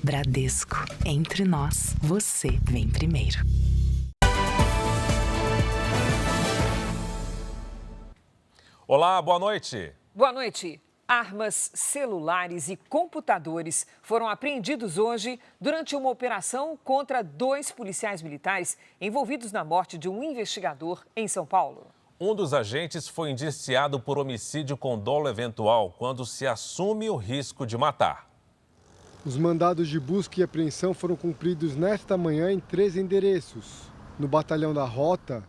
Bradesco. Entre nós, você vem primeiro. Olá, boa noite. Boa noite. Armas, celulares e computadores foram apreendidos hoje durante uma operação contra 2 policiais militares envolvidos na morte de um investigador em São Paulo. Um dos agentes foi indiciado por homicídio com dolo eventual quando se assume o risco de matar. Os mandados de busca e apreensão foram cumpridos nesta manhã em 3 endereços: no Batalhão da Rota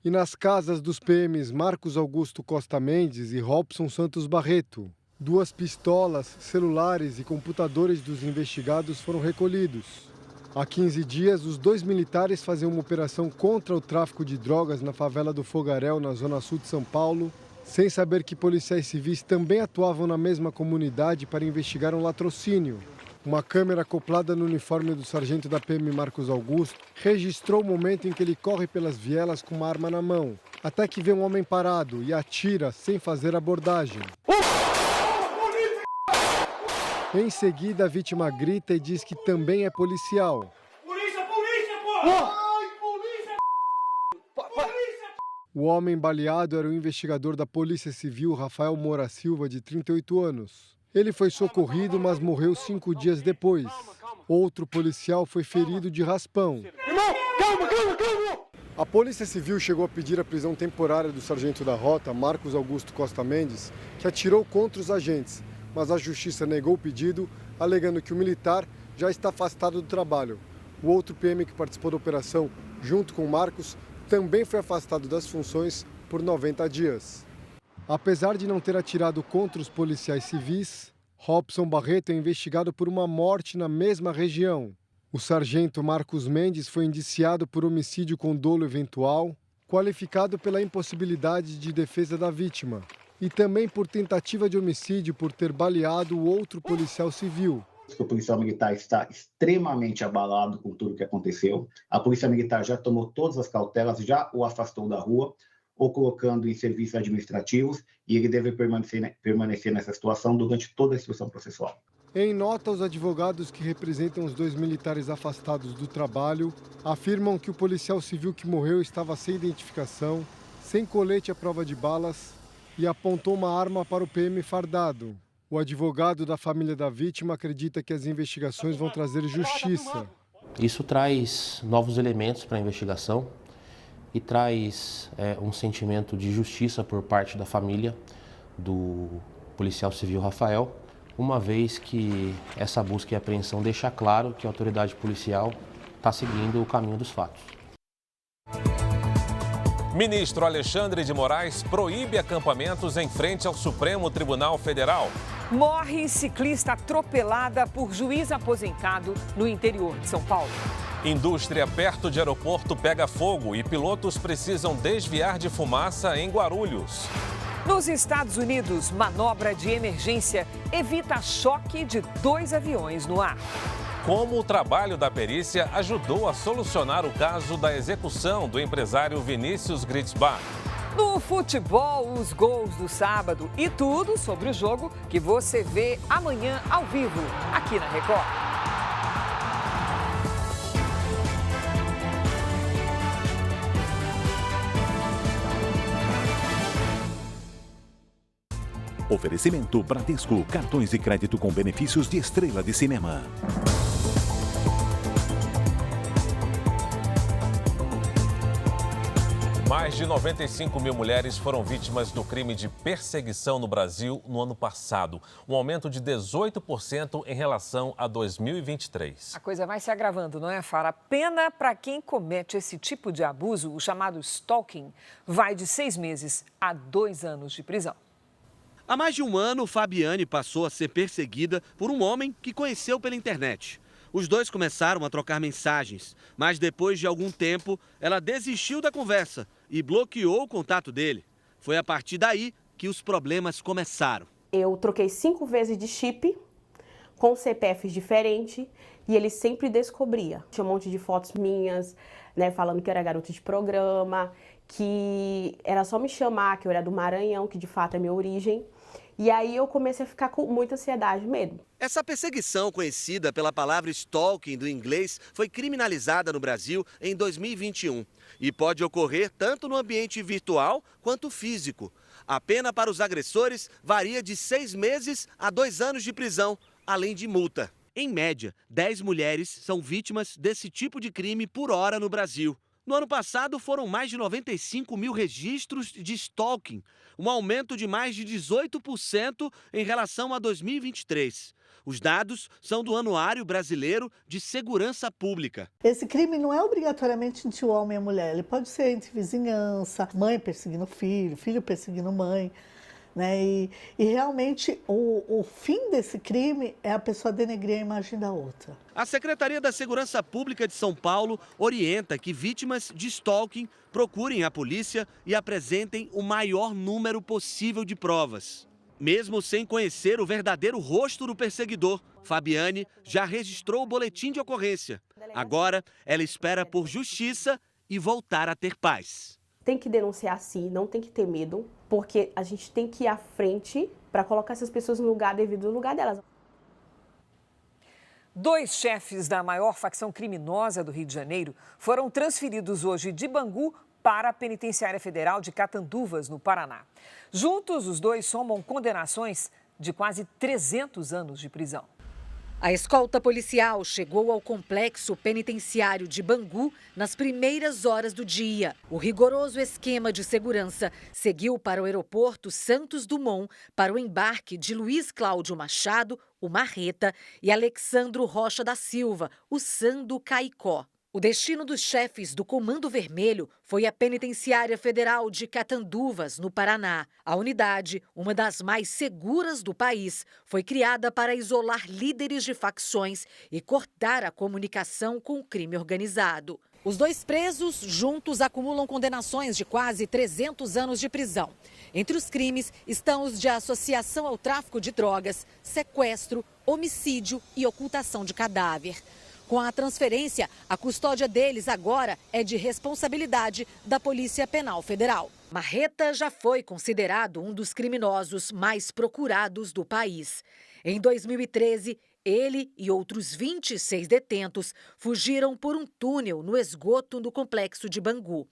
e nas casas dos PMs Marcos Augusto Costa Mendes e Robson Santos Barreto. 2 pistolas, celulares e computadores dos investigados foram recolhidos. Há 15 dias, os 2 militares faziam uma operação contra o tráfico de drogas na favela do Fogaréu, na zona sul de São Paulo, sem saber que policiais civis também atuavam na mesma comunidade para investigar um latrocínio. Uma câmera acoplada no uniforme do sargento da PM Marcos Augusto registrou o momento em que ele corre pelas vielas com uma arma na mão, até que vê um homem parado e atira sem fazer abordagem. Em seguida, a vítima grita e diz que também é policial. Polícia, porra! Ai, polícia! O homem baleado era o investigador da Polícia Civil, Rafael Moura Silva, de 38 anos. Ele foi socorrido, mas morreu 5 dias depois. Outro policial foi ferido de raspão. Irmão, calma! A Polícia Civil chegou a pedir a prisão temporária do sargento da Rota, Marcos Augusto Costa Mendes, que atirou contra os agentes. Mas a Justiça negou o pedido, alegando que o militar já está afastado do trabalho. O outro PM que participou da operação, junto com Marcos, também foi afastado das funções por 90 dias. Apesar de não ter atirado contra os policiais civis, Robson Barreto é investigado por uma morte na mesma região. O sargento Marcos Mendes foi indiciado por homicídio com dolo eventual, qualificado pela impossibilidade de defesa da vítima, e também por tentativa de homicídio por ter baleado o outro policial civil. O policial militar está extremamente abalado com tudo que aconteceu. A polícia militar já tomou todas as cautelas, já o afastou da rua, ou colocando em serviços administrativos, e ele deve permanecer nessa situação durante toda a instrução processual. Em nota, os advogados que representam os 2 militares afastados do trabalho afirmam que o policial civil que morreu estava sem identificação, sem colete à prova de balas, e apontou uma arma para o PM fardado. O advogado da família da vítima acredita que as investigações vão trazer justiça. Isso traz novos elementos para a investigação e traz um sentimento de justiça por parte da família do policial civil Rafael, uma vez que essa busca e apreensão deixa claro que a autoridade policial está seguindo o caminho dos fatos. Ministro Alexandre de Moraes proíbe acampamentos em frente ao Supremo Tribunal Federal. Morre ciclista atropelada por juiz aposentado no interior de São Paulo. Indústria perto de aeroporto pega fogo e pilotos precisam desviar de fumaça em Guarulhos. Nos Estados Unidos, manobra de emergência evita choque de 2 aviões no ar. Como o trabalho da perícia ajudou a solucionar o caso da execução do empresário Vinícius Gritzbach. No futebol, os gols do sábado e tudo sobre o jogo que você vê amanhã ao vivo, aqui na Record. Oferecimento Bradesco, cartões de crédito com benefícios de estrela de cinema. Mais de 95 mil mulheres foram vítimas do crime de perseguição no Brasil no ano passado, um aumento de 18% em relação a 2023. A coisa vai se agravando, não é, Fara? A pena para quem comete esse tipo de abuso, o chamado stalking, vai de 6 meses a 2 anos de prisão. Há mais de um ano, Fabiane passou a ser perseguida por um homem que conheceu pela internet. Os dois começaram a trocar mensagens, mas depois de algum tempo, ela desistiu da conversa e bloqueou o contato dele. Foi a partir daí que os problemas começaram. Eu troquei 5 vezes de chip, com CPFs diferentes, e ele sempre descobria. Tinha um monte de fotos minhas, né, falando que eu era garota de programa, que era só me chamar, que eu era do Maranhão, que de fato é minha origem. E aí eu comecei a ficar com muita ansiedade, medo. Essa perseguição, conhecida pela palavra stalking do inglês, foi criminalizada no Brasil em 2021 e pode ocorrer tanto no ambiente virtual quanto físico. A pena para os agressores varia de 6 meses a 2 anos de prisão, além de multa. Em média, 10 mulheres são vítimas desse tipo de crime por hora no Brasil. No ano passado, foram mais de 95 mil registros de stalking, um aumento de mais de 18% em relação a 2023. Os dados são do Anuário Brasileiro de Segurança Pública. Esse crime não é obrigatoriamente entre o homem e a mulher, ele pode ser entre vizinhança, mãe perseguindo filho, filho perseguindo mãe. Né? E realmente o fim desse crime é a pessoa denegrir a imagem da outra. A Secretaria da Segurança Pública de São Paulo orienta que vítimas de stalking procurem a polícia e apresentem o maior número possível de provas. Mesmo sem conhecer o verdadeiro rosto do perseguidor, Fabiane já registrou o boletim de ocorrência. Agora, ela espera por justiça e voltar a ter paz. Tem que denunciar sim, não tem que ter medo, porque a gente tem que ir à frente para colocar essas pessoas no lugar devido ao lugar delas. 2 chefes da maior facção criminosa do Rio de Janeiro foram transferidos hoje de Bangu para a Penitenciária Federal de Catanduvas, no Paraná. Juntos, os 2 somam condenações de quase 300 anos de prisão. A escolta policial chegou ao complexo penitenciário de Bangu nas primeiras horas do dia. O rigoroso esquema de segurança seguiu para o aeroporto Santos Dumont para o embarque de Luiz Cláudio Machado, o Marreta, e Alexandro Rocha da Silva, o Sando Caicó. O destino dos chefes do Comando Vermelho foi a Penitenciária Federal de Catanduvas, no Paraná. A unidade, uma das mais seguras do país, foi criada para isolar líderes de facções e cortar a comunicação com o crime organizado. Os 2 presos juntos acumulam condenações de quase 300 anos de prisão. Entre os crimes estão os de associação ao tráfico de drogas, sequestro, homicídio e ocultação de cadáver. Com a transferência, a custódia deles agora é de responsabilidade da Polícia Penal Federal. Marreta já foi considerado um dos criminosos mais procurados do país. Em 2013, ele e outros 26 detentos fugiram por um túnel no esgoto do complexo de Bangu.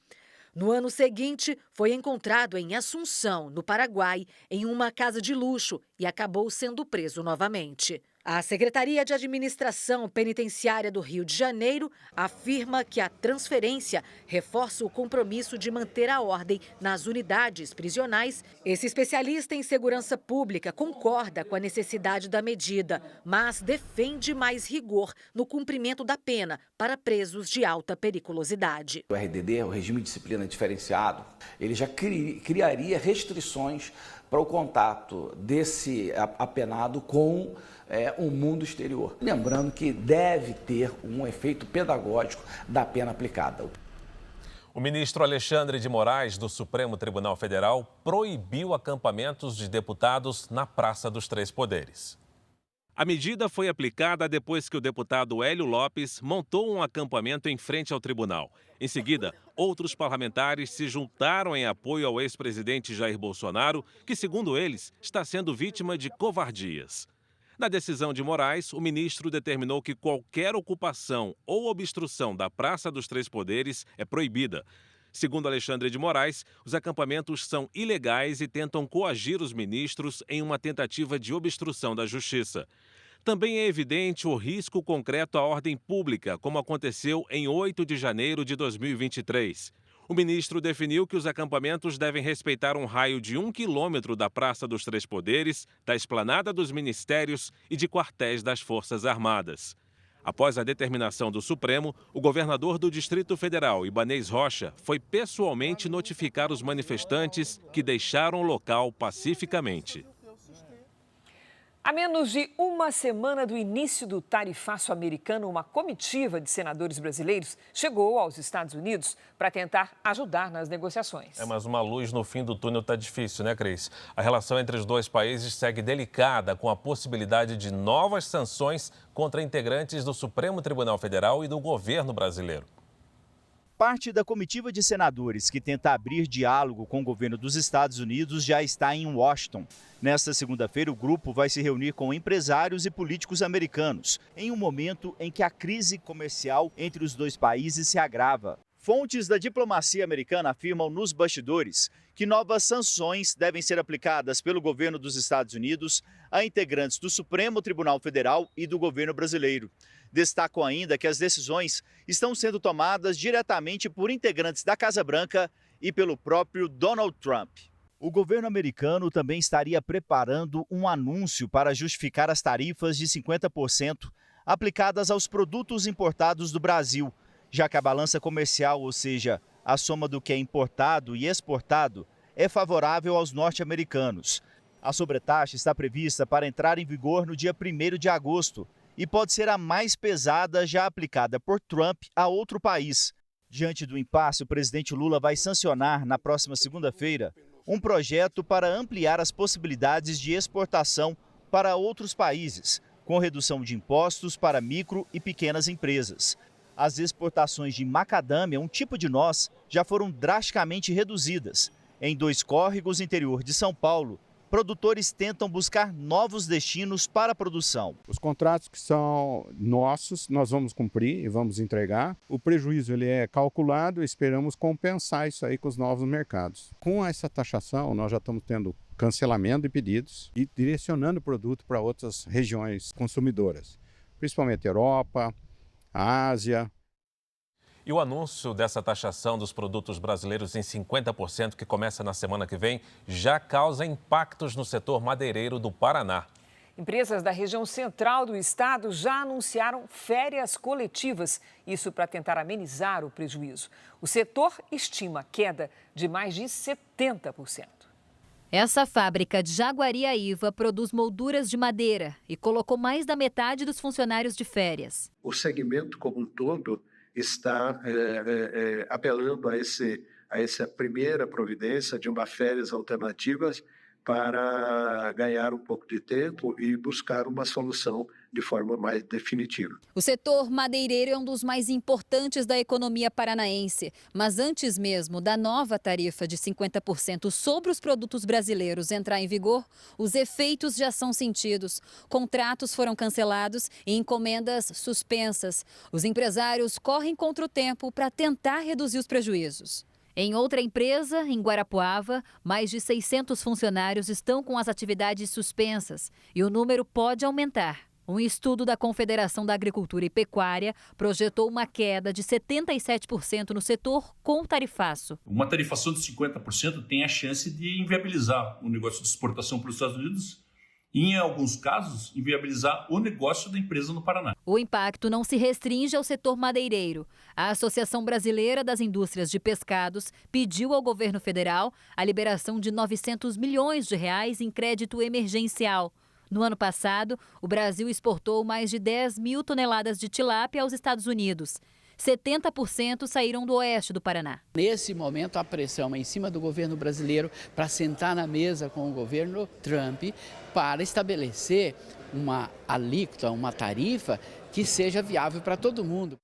No ano seguinte, foi encontrado em Assunção, no Paraguai, em uma casa de luxo e acabou sendo preso novamente. A Secretaria de Administração Penitenciária do Rio de Janeiro afirma que a transferência reforça o compromisso de manter a ordem nas unidades prisionais. Esse especialista em segurança pública concorda com a necessidade da medida, mas defende mais rigor no cumprimento da pena para presos de alta periculosidade. O RDD, o regime de disciplina diferenciado, ele já criaria restrições para o contato desse apenado com o mundo exterior. Lembrando que deve ter um efeito pedagógico da pena aplicada. O ministro Alexandre de Moraes, do Supremo Tribunal Federal, proibiu acampamentos de deputados na Praça dos Três Poderes. A medida foi aplicada depois que o deputado Hélio Lopes montou um acampamento em frente ao tribunal. Em seguida, outros parlamentares se juntaram em apoio ao ex-presidente Jair Bolsonaro, que, segundo eles, está sendo vítima de covardias. Na decisão de Moraes, o ministro determinou que qualquer ocupação ou obstrução da Praça dos Três Poderes é proibida. Segundo Alexandre de Moraes, os acampamentos são ilegais e tentam coagir os ministros em uma tentativa de obstrução da justiça. Também é evidente o risco concreto à ordem pública, como aconteceu em 8 de janeiro de 2023. O ministro definiu que os acampamentos devem respeitar um raio de 1 quilômetro da Praça dos Três Poderes, da Esplanada dos Ministérios e de quartéis das Forças Armadas. Após a determinação do Supremo, o governador do Distrito Federal, Ibanez Rocha, foi pessoalmente notificar os manifestantes que deixaram o local pacificamente. A menos de uma semana do início do tarifaço americano, uma comitiva de senadores brasileiros chegou aos Estados Unidos para tentar ajudar nas negociações. Mas uma luz no fim do túnel está difícil, né, Cris? A relação entre os 2 países segue delicada, com a possibilidade de novas sanções contra integrantes do Supremo Tribunal Federal e do governo brasileiro. Parte da comitiva de senadores que tenta abrir diálogo com o governo dos Estados Unidos já está em Washington. Nesta segunda-feira, o grupo vai se reunir com empresários e políticos americanos, em um momento em que a crise comercial entre os dois países se agrava. Fontes da diplomacia americana afirmam nos bastidores que novas sanções devem ser aplicadas pelo governo dos Estados Unidos a integrantes do Supremo Tribunal Federal e do governo brasileiro. Destacam ainda que as decisões estão sendo tomadas diretamente por integrantes da Casa Branca e pelo próprio Donald Trump. O governo americano também estaria preparando um anúncio para justificar as tarifas de 50% aplicadas aos produtos importados do Brasil, já que a balança comercial, ou seja, a soma do que é importado e exportado, é favorável aos norte-americanos. A sobretaxa está prevista para entrar em vigor no dia 1º de agosto e pode ser a mais pesada já aplicada por Trump a outro país. Diante do impasse, o presidente Lula vai sancionar, na próxima segunda-feira, um projeto para ampliar as possibilidades de exportação para outros países, com redução de impostos para micro e pequenas empresas. As exportações de macadâmia, um tipo de noz, já foram drasticamente reduzidas. Em 2 córregos interior de São Paulo, produtores tentam buscar novos destinos para a produção. Os contratos que são nossos, nós vamos cumprir e vamos entregar. O prejuízo ele é calculado e esperamos compensar isso aí com os novos mercados. Com essa taxação, nós já estamos tendo cancelamento de pedidos e direcionando o produto para outras regiões consumidoras, principalmente Europa, Ásia. E o anúncio dessa taxação dos produtos brasileiros em 50%, que começa na semana que vem, já causa impactos no setor madeireiro do Paraná. Empresas da região central do estado já anunciaram férias coletivas, isso para tentar amenizar o prejuízo. O setor estima queda de mais de 70%. Essa fábrica de Jaguariaíva produz molduras de madeira e colocou mais da metade dos funcionários de férias. O segmento como um todo está apelando a essa primeira providência de uma férias alternativas para ganhar um pouco de tempo e buscar uma solução de forma mais definitiva. O setor madeireiro é um dos mais importantes da economia paranaense, mas antes mesmo da nova tarifa de 50% sobre os produtos brasileiros entrar em vigor, os efeitos já são sentidos. Contratos foram cancelados e encomendas suspensas. Os empresários correm contra o tempo para tentar reduzir os prejuízos. Em outra empresa, em Guarapuava, mais de 600 funcionários estão com as atividades suspensas e o número pode aumentar. Um estudo da Confederação da Agricultura e Pecuária projetou uma queda de 77% no setor com tarifaço. Uma tarifação de 50% tem a chance de inviabilizar o negócio de exportação para os Estados Unidos e, em alguns casos, inviabilizar o negócio da empresa no Paraná. O impacto não se restringe ao setor madeireiro. A Associação Brasileira das Indústrias de Pescados pediu ao governo federal a liberação de 900 milhões de reais em crédito emergencial. No ano passado, o Brasil exportou mais de 10 mil toneladas de tilápia aos Estados Unidos. 70% saíram do oeste do Paraná. Nesse momento, a pressão é em cima do governo brasileiro para sentar na mesa com o governo Trump para estabelecer uma alíquota, uma tarifa que seja viável para todo mundo.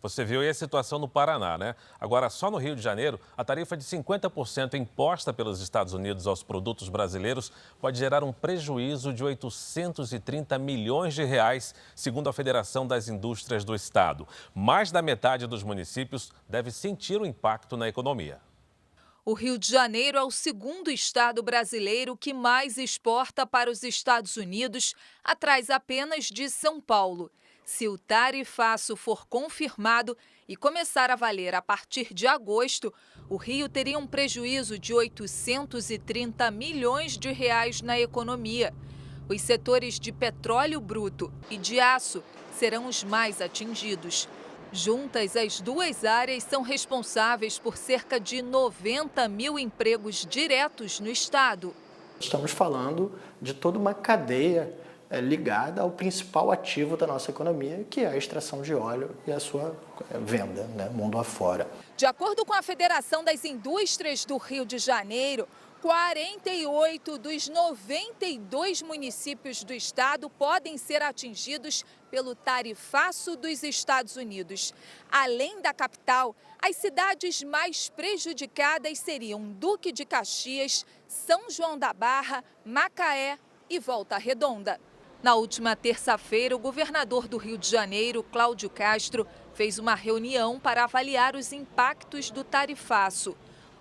Você viu aí a situação no Paraná, né? Agora, só no Rio de Janeiro, a tarifa de 50% imposta pelos Estados Unidos aos produtos brasileiros pode gerar um prejuízo de 830 milhões de reais, segundo a Federação das Indústrias do Estado. Mais da metade dos municípios deve sentir o impacto na economia. O Rio de Janeiro é o segundo estado brasileiro que mais exporta para os Estados Unidos, atrás apenas de São Paulo. Se o tarifaço for confirmado e começar a valer a partir de agosto, o Rio teria um prejuízo de 830 milhões de reais na economia. Os setores de petróleo bruto e de aço serão os mais atingidos. Juntas, as duas áreas são responsáveis por cerca de 90 mil empregos diretos no estado. Estamos falando de toda uma cadeia ligada ao principal ativo da nossa economia, que é a extração de óleo e a sua venda, mundo afora. De acordo com a Federação das Indústrias do Rio de Janeiro, 48 dos 92 municípios do estado podem ser atingidos pelo tarifaço dos Estados Unidos. Além da capital, as cidades mais prejudicadas seriam Duque de Caxias, São João da Barra, Macaé e Volta Redonda. Na última terça-feira, o governador do Rio de Janeiro, Cláudio Castro, fez uma reunião para avaliar os impactos do tarifaço.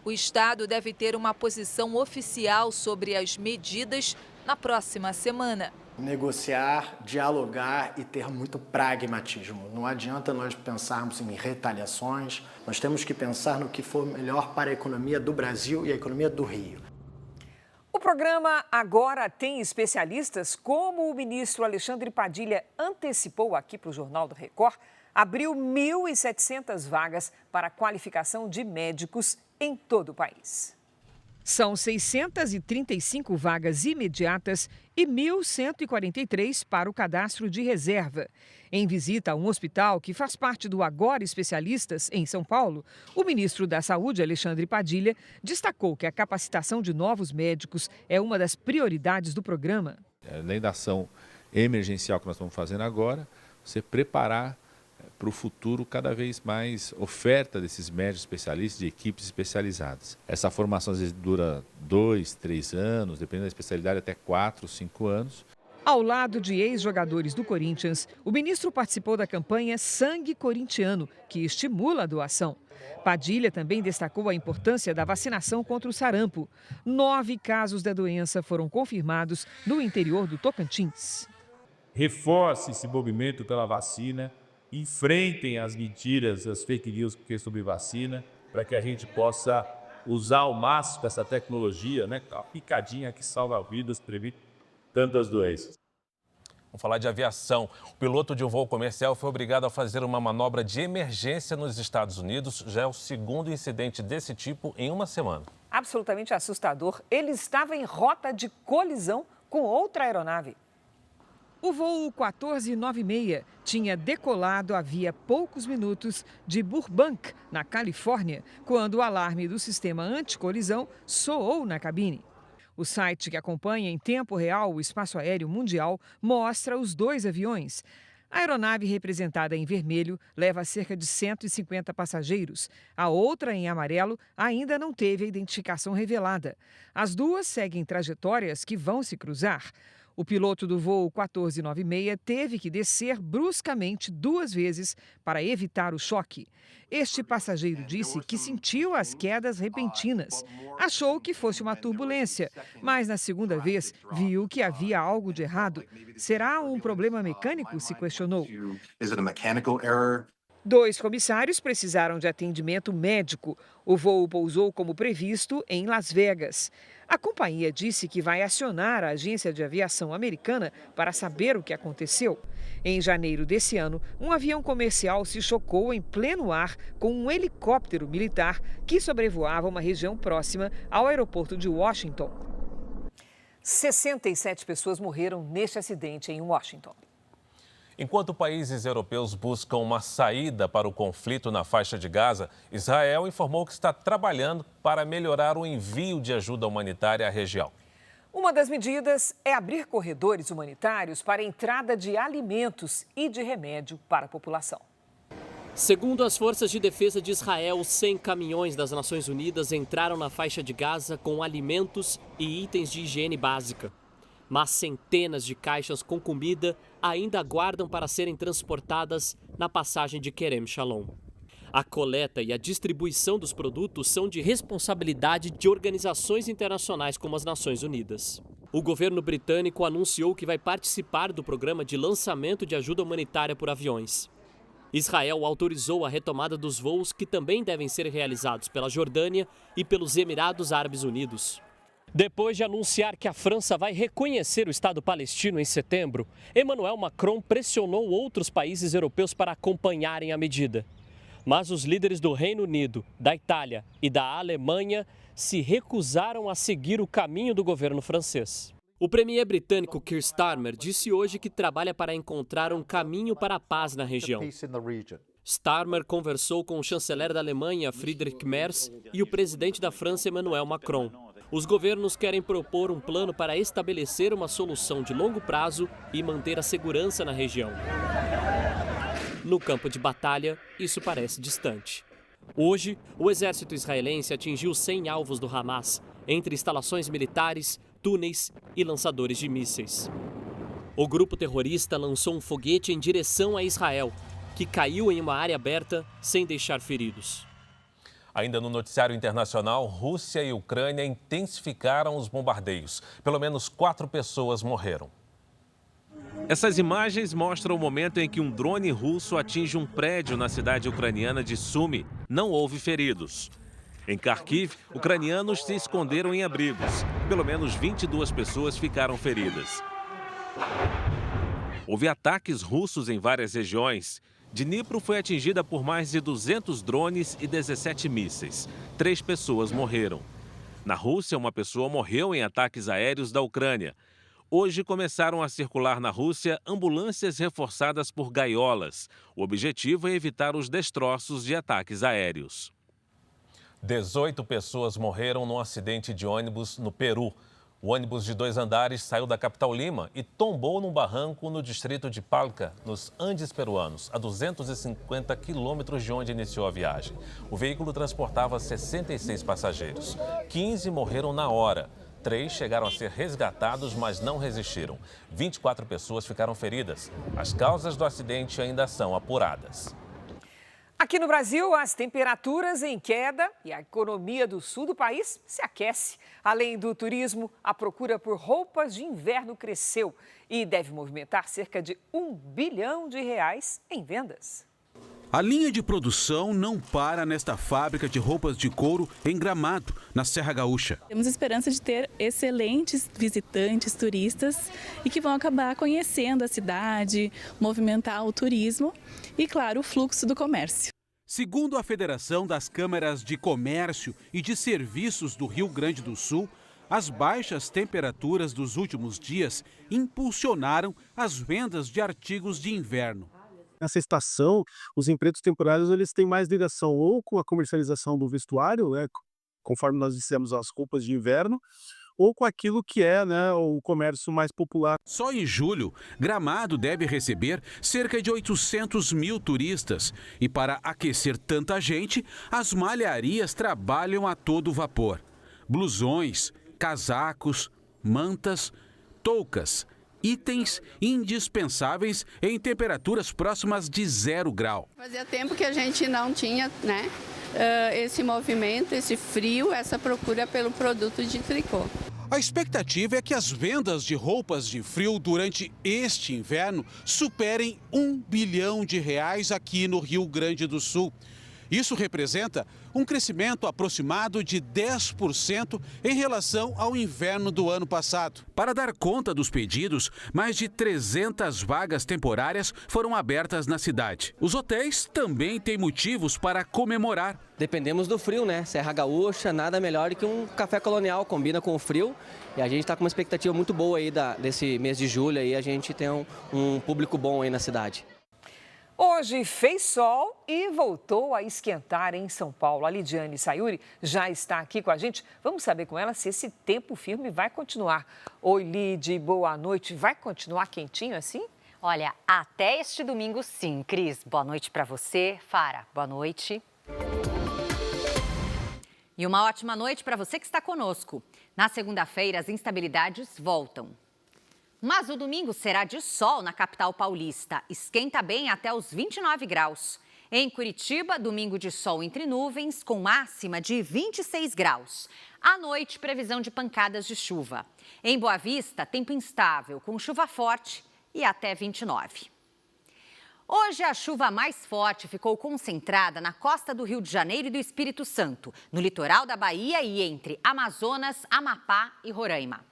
O estado deve ter uma posição oficial sobre as medidas na próxima semana. Negociar, dialogar e ter muito pragmatismo. Não adianta nós pensarmos em retaliações, nós temos que pensar no que for melhor para a economia do Brasil e a economia do Rio. O programa agora tem especialistas, como o ministro Alexandre Padilha antecipou aqui para o Jornal do Record, abriu 1.700 vagas para qualificação de médicos em todo o país. São 635 vagas imediatas e 1.143 para o cadastro de reserva. Em visita a um hospital que faz parte do Agora Especialistas, em São Paulo, o ministro da Saúde, Alexandre Padilha, destacou que a capacitação de novos médicos é uma das prioridades do programa. Além da ação emergencial que nós estamos fazendo agora, você preparar para o futuro cada vez mais oferta desses médicos especialistas, de equipes especializadas. Essa formação às vezes dura 2, 3 anos, dependendo da especialidade até 4, 5 anos. Ao lado de ex-jogadores do Corinthians, o ministro participou da campanha Sangue Corintiano, que estimula a doação. Padilha também destacou a importância da vacinação contra o sarampo. 9 casos da doença foram confirmados no interior do Tocantins. Reforce esse movimento pela vacina. Enfrentem as mentiras, as fake news sobre vacina, para que a gente possa usar ao máximo essa tecnologia, né? A picadinha que salva vidas, previne tantas doenças. Vamos falar de aviação. O piloto de um voo comercial foi obrigado a fazer uma manobra de emergência nos Estados Unidos. Já é o segundo incidente desse tipo em uma semana. Absolutamente assustador. Ele estava em rota de colisão com outra aeronave. O voo 1496 tinha decolado havia poucos minutos de Burbank, na Califórnia, quando o alarme do sistema anticolisão soou na cabine. O site que acompanha em tempo real o espaço aéreo mundial mostra os 2 aviões. A aeronave representada em vermelho leva cerca de 150 passageiros. A outra, em amarelo, ainda não teve a identificação revelada. As duas seguem trajetórias que vão se cruzar. O piloto do voo 1496 teve que descer bruscamente 2 vezes para evitar o choque. Este passageiro disse que sentiu as quedas repentinas. Achou que fosse uma turbulência, mas na segunda vez viu que havia algo de errado. Será um problema mecânico? Se questionou. 2 comissários precisaram de atendimento médico. O voo pousou como previsto em Las Vegas. A companhia disse que vai acionar a Agência de Aviação Americana para saber o que aconteceu. Em janeiro desse ano, um avião comercial se chocou em pleno ar com um helicóptero militar que sobrevoava uma região próxima ao aeroporto de Washington. 67 pessoas morreram neste acidente em Washington. Enquanto países europeus buscam uma saída para o conflito na faixa de Gaza, Israel informou que está trabalhando para melhorar o envio de ajuda humanitária à região. Uma das medidas é abrir corredores humanitários para a entrada de alimentos e de remédio para a população. Segundo as forças de defesa de Israel, 100 caminhões das Nações Unidas entraram na faixa de Gaza com alimentos e itens de higiene básica. Mas centenas de caixas com comida ainda aguardam para serem transportadas na passagem de Kerem Shalom. A coleta e a distribuição dos produtos são de responsabilidade de organizações internacionais como as Nações Unidas. O governo britânico anunciou que vai participar do programa de lançamento de ajuda humanitária por aviões. Israel autorizou a retomada dos voos que também devem ser realizados pela Jordânia e pelos Emirados Árabes Unidos. Depois de anunciar que a França vai reconhecer o Estado palestino em setembro, Emmanuel Macron pressionou outros países europeus para acompanharem a medida. Mas os líderes do Reino Unido, da Itália e da Alemanha se recusaram a seguir o caminho do governo francês. O premier britânico Keir Starmer disse hoje que trabalha para encontrar um caminho para a paz na região. Starmer conversou com o chanceler da Alemanha, Friedrich Merz, e o presidente da França, Emmanuel Macron. Os governos querem propor um plano para estabelecer uma solução de longo prazo e manter a segurança na região. No campo de batalha, isso parece distante. Hoje, o exército israelense atingiu 100 alvos do Hamas, entre instalações militares, túneis e lançadores de mísseis. O grupo terrorista lançou um foguete em direção a Israel, que caiu em uma área aberta sem deixar feridos. Ainda no noticiário internacional, Rússia e Ucrânia intensificaram os bombardeios. Pelo menos 4 pessoas morreram. Essas imagens mostram o momento em que um drone russo atinge um prédio na cidade ucraniana de Sumy. Não houve feridos. Em Kharkiv, ucranianos se esconderam em abrigos. Pelo menos 22 pessoas ficaram feridas. Houve ataques russos em várias regiões. Dnipro foi atingida por mais de 200 drones e 17 mísseis. 3 pessoas morreram. Na Rússia, uma pessoa morreu em ataques aéreos da Ucrânia. Hoje começaram a circular na Rússia ambulâncias reforçadas por gaiolas. O objetivo é evitar os destroços de ataques aéreos. 18 pessoas morreram num acidente de ônibus no Peru. O ônibus de 2 andares saiu da capital Lima e tombou num barranco no distrito de Palca, nos Andes peruanos, a 250 quilômetros de onde iniciou a viagem. O veículo transportava 66 passageiros. 15 morreram na hora. 3 chegaram a ser resgatados, mas não resistiram. 24 pessoas ficaram feridas. As causas do acidente ainda são apuradas. Aqui no Brasil, as temperaturas em queda e a economia do sul do país se aquece. Além do turismo, a procura por roupas de inverno cresceu e deve movimentar cerca de R$1 bilhão em vendas. A linha de produção não para nesta fábrica de roupas de couro em Gramado, na Serra Gaúcha. Temos esperança de ter excelentes visitantes, turistas, e que vão acabar conhecendo a cidade, movimentar o turismo e, claro, o fluxo do comércio. Segundo a Federação das Câmaras de Comércio e de Serviços do Rio Grande do Sul, as baixas temperaturas dos últimos dias impulsionaram as vendas de artigos de inverno. Nessa estação, os empregos temporários eles têm mais ligação ou com a comercialização do vestuário, né, conforme nós dissemos, as roupas de inverno, ou com aquilo que é, né, o comércio mais popular. Só em julho, Gramado deve receber cerca de 800 mil turistas. E para aquecer tanta gente, as malharias trabalham a todo vapor. Blusões, casacos, mantas, toucas. Itens indispensáveis em temperaturas próximas de 0 grau. Fazia tempo que a gente não tinha, né, esse movimento, esse frio, essa procura pelo produto de tricô. A expectativa é que as vendas de roupas de frio durante este inverno superem R$1 bilhão aqui no Rio Grande do Sul. Isso representa um crescimento aproximado de 10% em relação ao inverno do ano passado. Para dar conta dos pedidos, mais de 300 vagas temporárias foram abertas na cidade. Os hotéis também têm motivos para comemorar. Dependemos do frio, né? Serra Gaúcha, nada melhor que um café colonial, combina com o frio. E a gente está com uma expectativa muito boa aí desse mês de julho, aí a gente tem um público bom aí na cidade. Hoje fez sol e voltou a esquentar em São Paulo. A Lidiane Sayuri já está aqui com a gente. Vamos saber com ela se esse tempo firme vai continuar. Oi, Lid, boa noite. Vai continuar quentinho assim? Olha, até este domingo sim, Cris. Boa noite para você. Fara, boa noite. E uma ótima noite para você que está conosco. Na segunda-feira, as instabilidades voltam. Mas o domingo será de sol na capital paulista. Esquenta bem até os 29 graus. Em Curitiba, domingo de sol entre nuvens, com máxima de 26 graus. À noite, previsão de pancadas de chuva. Em Boa Vista, tempo instável, com chuva forte e até 29. Hoje, a chuva mais forte ficou concentrada na costa do Rio de Janeiro e do Espírito Santo, no litoral da Bahia e entre Amazonas, Amapá e Roraima.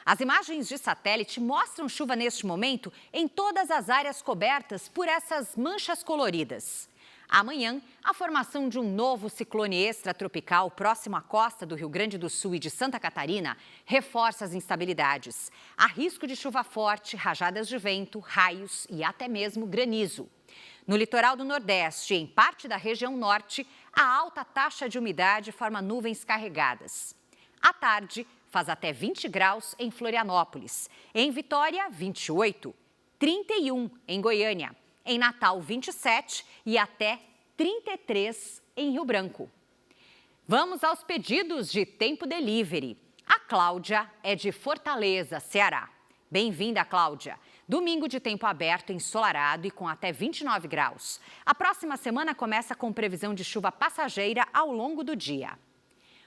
As imagens de satélite mostram chuva neste momento em todas as áreas cobertas por essas manchas coloridas. Amanhã, a formação de um novo ciclone extratropical próximo à costa do Rio Grande do Sul e de Santa Catarina reforça as instabilidades. Há risco de chuva forte, rajadas de vento, raios e até mesmo granizo. No litoral do Nordeste e em parte da região norte, a alta taxa de umidade forma nuvens carregadas. À tarde, faz até 20 graus em Florianópolis. Em Vitória, 28. 31 em Goiânia. Em Natal, 27 e até 33 em Rio Branco. Vamos aos pedidos de tempo delivery. A Cláudia é de Fortaleza, Ceará. Bem-vinda, Cláudia. Domingo de tempo aberto, ensolarado e com até 29 graus. A próxima semana começa com previsão de chuva passageira ao longo do dia.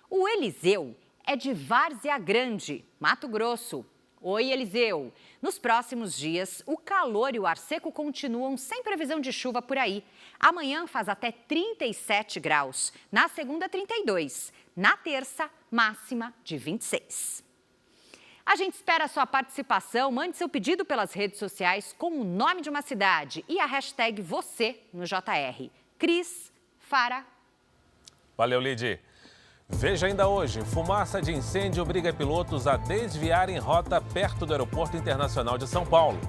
O Eliseu é de Várzea Grande, Mato Grosso. Oi, Eliseu. Nos próximos dias, o calor e o ar seco continuam sem previsão de chuva por aí. Amanhã faz até 37 graus. Na segunda, 32. Na terça, máxima de 26. A gente espera a sua participação. Mande seu pedido pelas redes sociais com o nome de uma cidade e a hashtag você no JR. Cris, Fara. Valeu, Lidy. Veja ainda hoje, fumaça de incêndio obriga pilotos a desviarem rota perto do Aeroporto Internacional de São Paulo.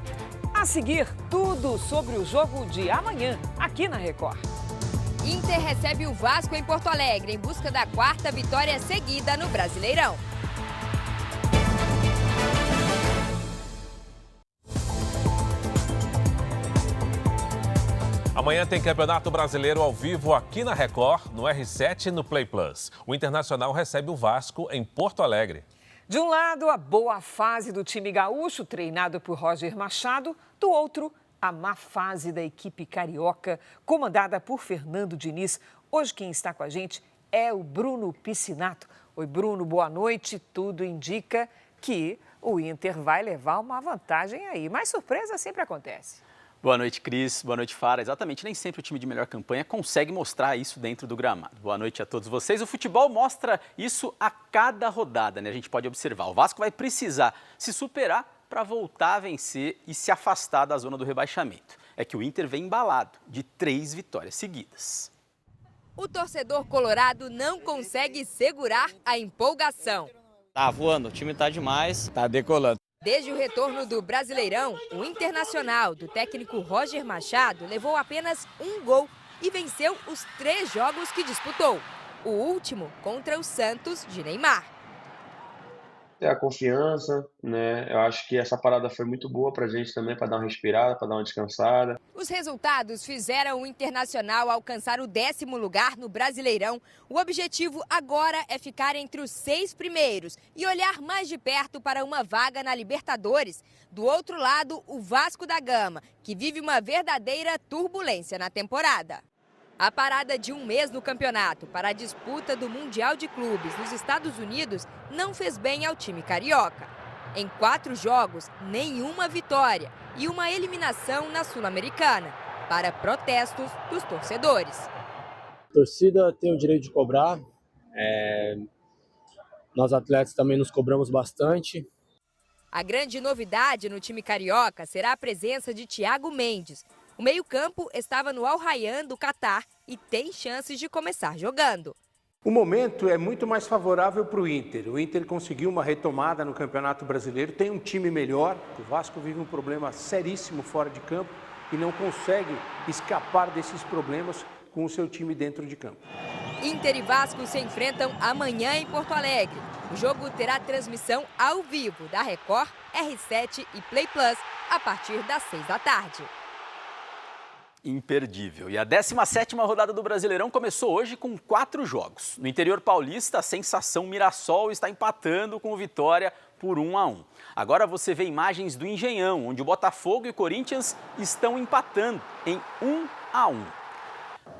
A seguir, tudo sobre o jogo de amanhã, aqui na Record. Inter recebe o Vasco em Porto Alegre, em busca da 4ª vitória seguida no Brasileirão. Amanhã tem Campeonato Brasileiro ao vivo aqui na Record, no R7 e no Play Plus. O Internacional recebe o Vasco em Porto Alegre. De um lado, a boa fase do time gaúcho, treinado por Roger Machado. Do outro, a má fase da equipe carioca, comandada por Fernando Diniz. Hoje quem está com a gente é o Bruno Piscinato. Oi, Bruno, boa noite. Tudo indica que o Inter vai levar uma vantagem aí, mas surpresa sempre acontece. Boa noite, Cris. Boa noite, Fara. Exatamente, nem sempre o time de melhor campanha consegue mostrar isso dentro do gramado. Boa noite a todos vocês. O futebol mostra isso a cada rodada, né? A gente pode observar. O Vasco vai precisar se superar para voltar a vencer e se afastar da zona do rebaixamento. É que o Inter vem embalado de 3 vitórias seguidas. O torcedor colorado não consegue segurar a empolgação. Tá voando, o time tá demais, tá decolando. Desde o retorno do Brasileirão, o Internacional do técnico Roger Machado levou apenas 1 gol e venceu os 3 jogos que disputou. O último contra o Santos de Neymar. É a confiança, né? Eu acho que essa parada foi muito boa pra gente também, para dar uma respirada, para dar uma descansada. Os resultados fizeram o Internacional alcançar o 10º lugar no Brasileirão. O objetivo agora é ficar entre os 6 primeiros e olhar mais de perto para uma vaga na Libertadores. Do outro lado, o Vasco da Gama, que vive uma verdadeira turbulência na temporada. A parada de 1 mês no campeonato para a disputa do Mundial de Clubes nos Estados Unidos não fez bem ao time carioca. Em 4 jogos, nenhuma vitória e uma eliminação na Sul-Americana, para protestos dos torcedores. A torcida tem o direito de cobrar, nós atletas também nos cobramos bastante. A grande novidade no time carioca será a presença de Thiago Mendes. O meio-campo estava no Al Rayyan do Catar e tem chances de começar jogando. O momento é muito mais favorável para o Inter. O Inter conseguiu uma retomada no Campeonato Brasileiro, tem um time melhor. O Vasco vive um problema seríssimo fora de campo e não consegue escapar desses problemas com o seu time dentro de campo. Inter e Vasco se enfrentam amanhã em Porto Alegre. O jogo terá transmissão ao vivo da Record, R7 e Play Plus a partir das 6 da tarde. Imperdível. E a 17ª rodada do Brasileirão começou hoje com 4 jogos. No interior paulista, a sensação Mirassol está empatando com o Vitória por 1-1. Agora você vê imagens do Engenhão, onde o Botafogo e o Corinthians estão empatando em 1-1.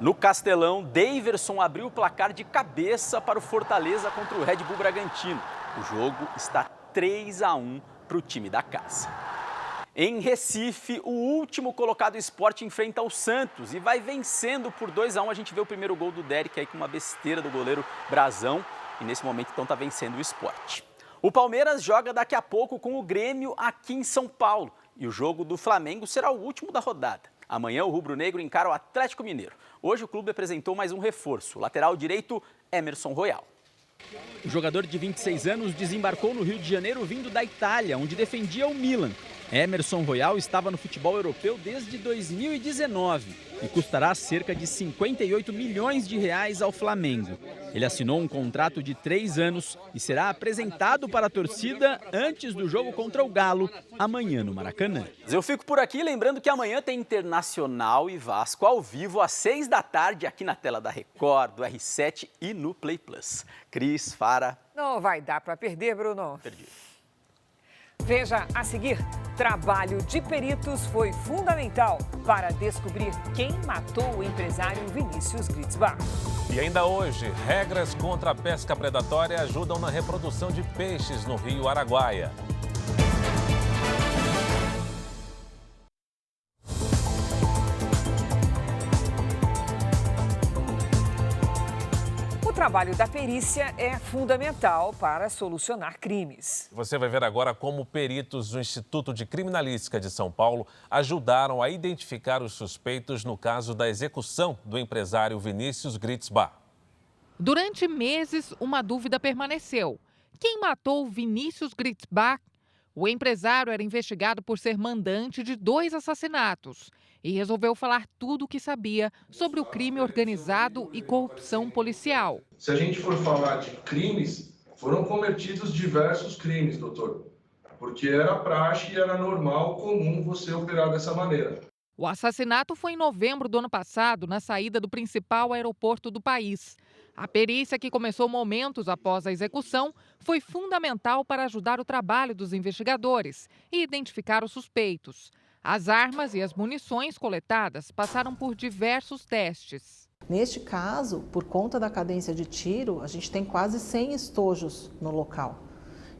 No Castelão, Daverson abriu o placar de cabeça para o Fortaleza contra o Red Bull Bragantino. O jogo está 3-1 para o time da casa. Em Recife, o último colocado Sport enfrenta o Santos e vai vencendo por 2-1. A gente vê o primeiro gol do Derek aí com uma besteira do goleiro Brazão. E nesse momento, então, está vencendo o Sport. O Palmeiras joga daqui a pouco com o Grêmio aqui em São Paulo. E o jogo do Flamengo será o último da rodada. Amanhã, o rubro-negro encara o Atlético Mineiro. Hoje, o clube apresentou mais um reforço. O lateral direito, Emerson Royal. O jogador de 26 anos desembarcou no Rio de Janeiro vindo da Itália, onde defendia o Milan. Emerson Royal estava no futebol europeu desde 2019 e custará cerca de 58 milhões de reais ao Flamengo. Ele assinou um contrato de 3 anos e será apresentado para a torcida antes do jogo contra o Galo, amanhã no Maracanã. Eu fico por aqui, lembrando que amanhã tem Internacional e Vasco ao vivo às 6 da tarde aqui na tela da Record, do R7 e no Play Plus. Cris, Fara. Não vai dar para perder, Bruno. Perdi. Veja a seguir, trabalho de peritos foi fundamental para descobrir quem matou o empresário Vinícius Gritzbach. E ainda hoje, regras contra a pesca predatória ajudam na reprodução de peixes no rio Araguaia. O trabalho da perícia é fundamental para solucionar crimes. Você vai ver agora como peritos do Instituto de Criminalística de São Paulo ajudaram a identificar os suspeitos no caso da execução do empresário Vinícius Gritzbach. Durante meses, uma dúvida permaneceu. Quem matou Vinícius Gritzbach? O empresário era investigado por ser mandante de 2 assassinatos e resolveu falar tudo o que sabia sobre o crime organizado e corrupção policial. Se a gente for falar de crimes, foram cometidos diversos crimes, doutor. Porque era praxe e era normal, comum você operar dessa maneira. O assassinato foi em novembro do ano passado, na saída do principal aeroporto do país. A perícia, que começou momentos após a execução, foi fundamental para ajudar o trabalho dos investigadores e identificar os suspeitos. As armas e as munições coletadas passaram por diversos testes. Neste caso, por conta da cadência de tiro, a gente tem quase 100 estojos no local.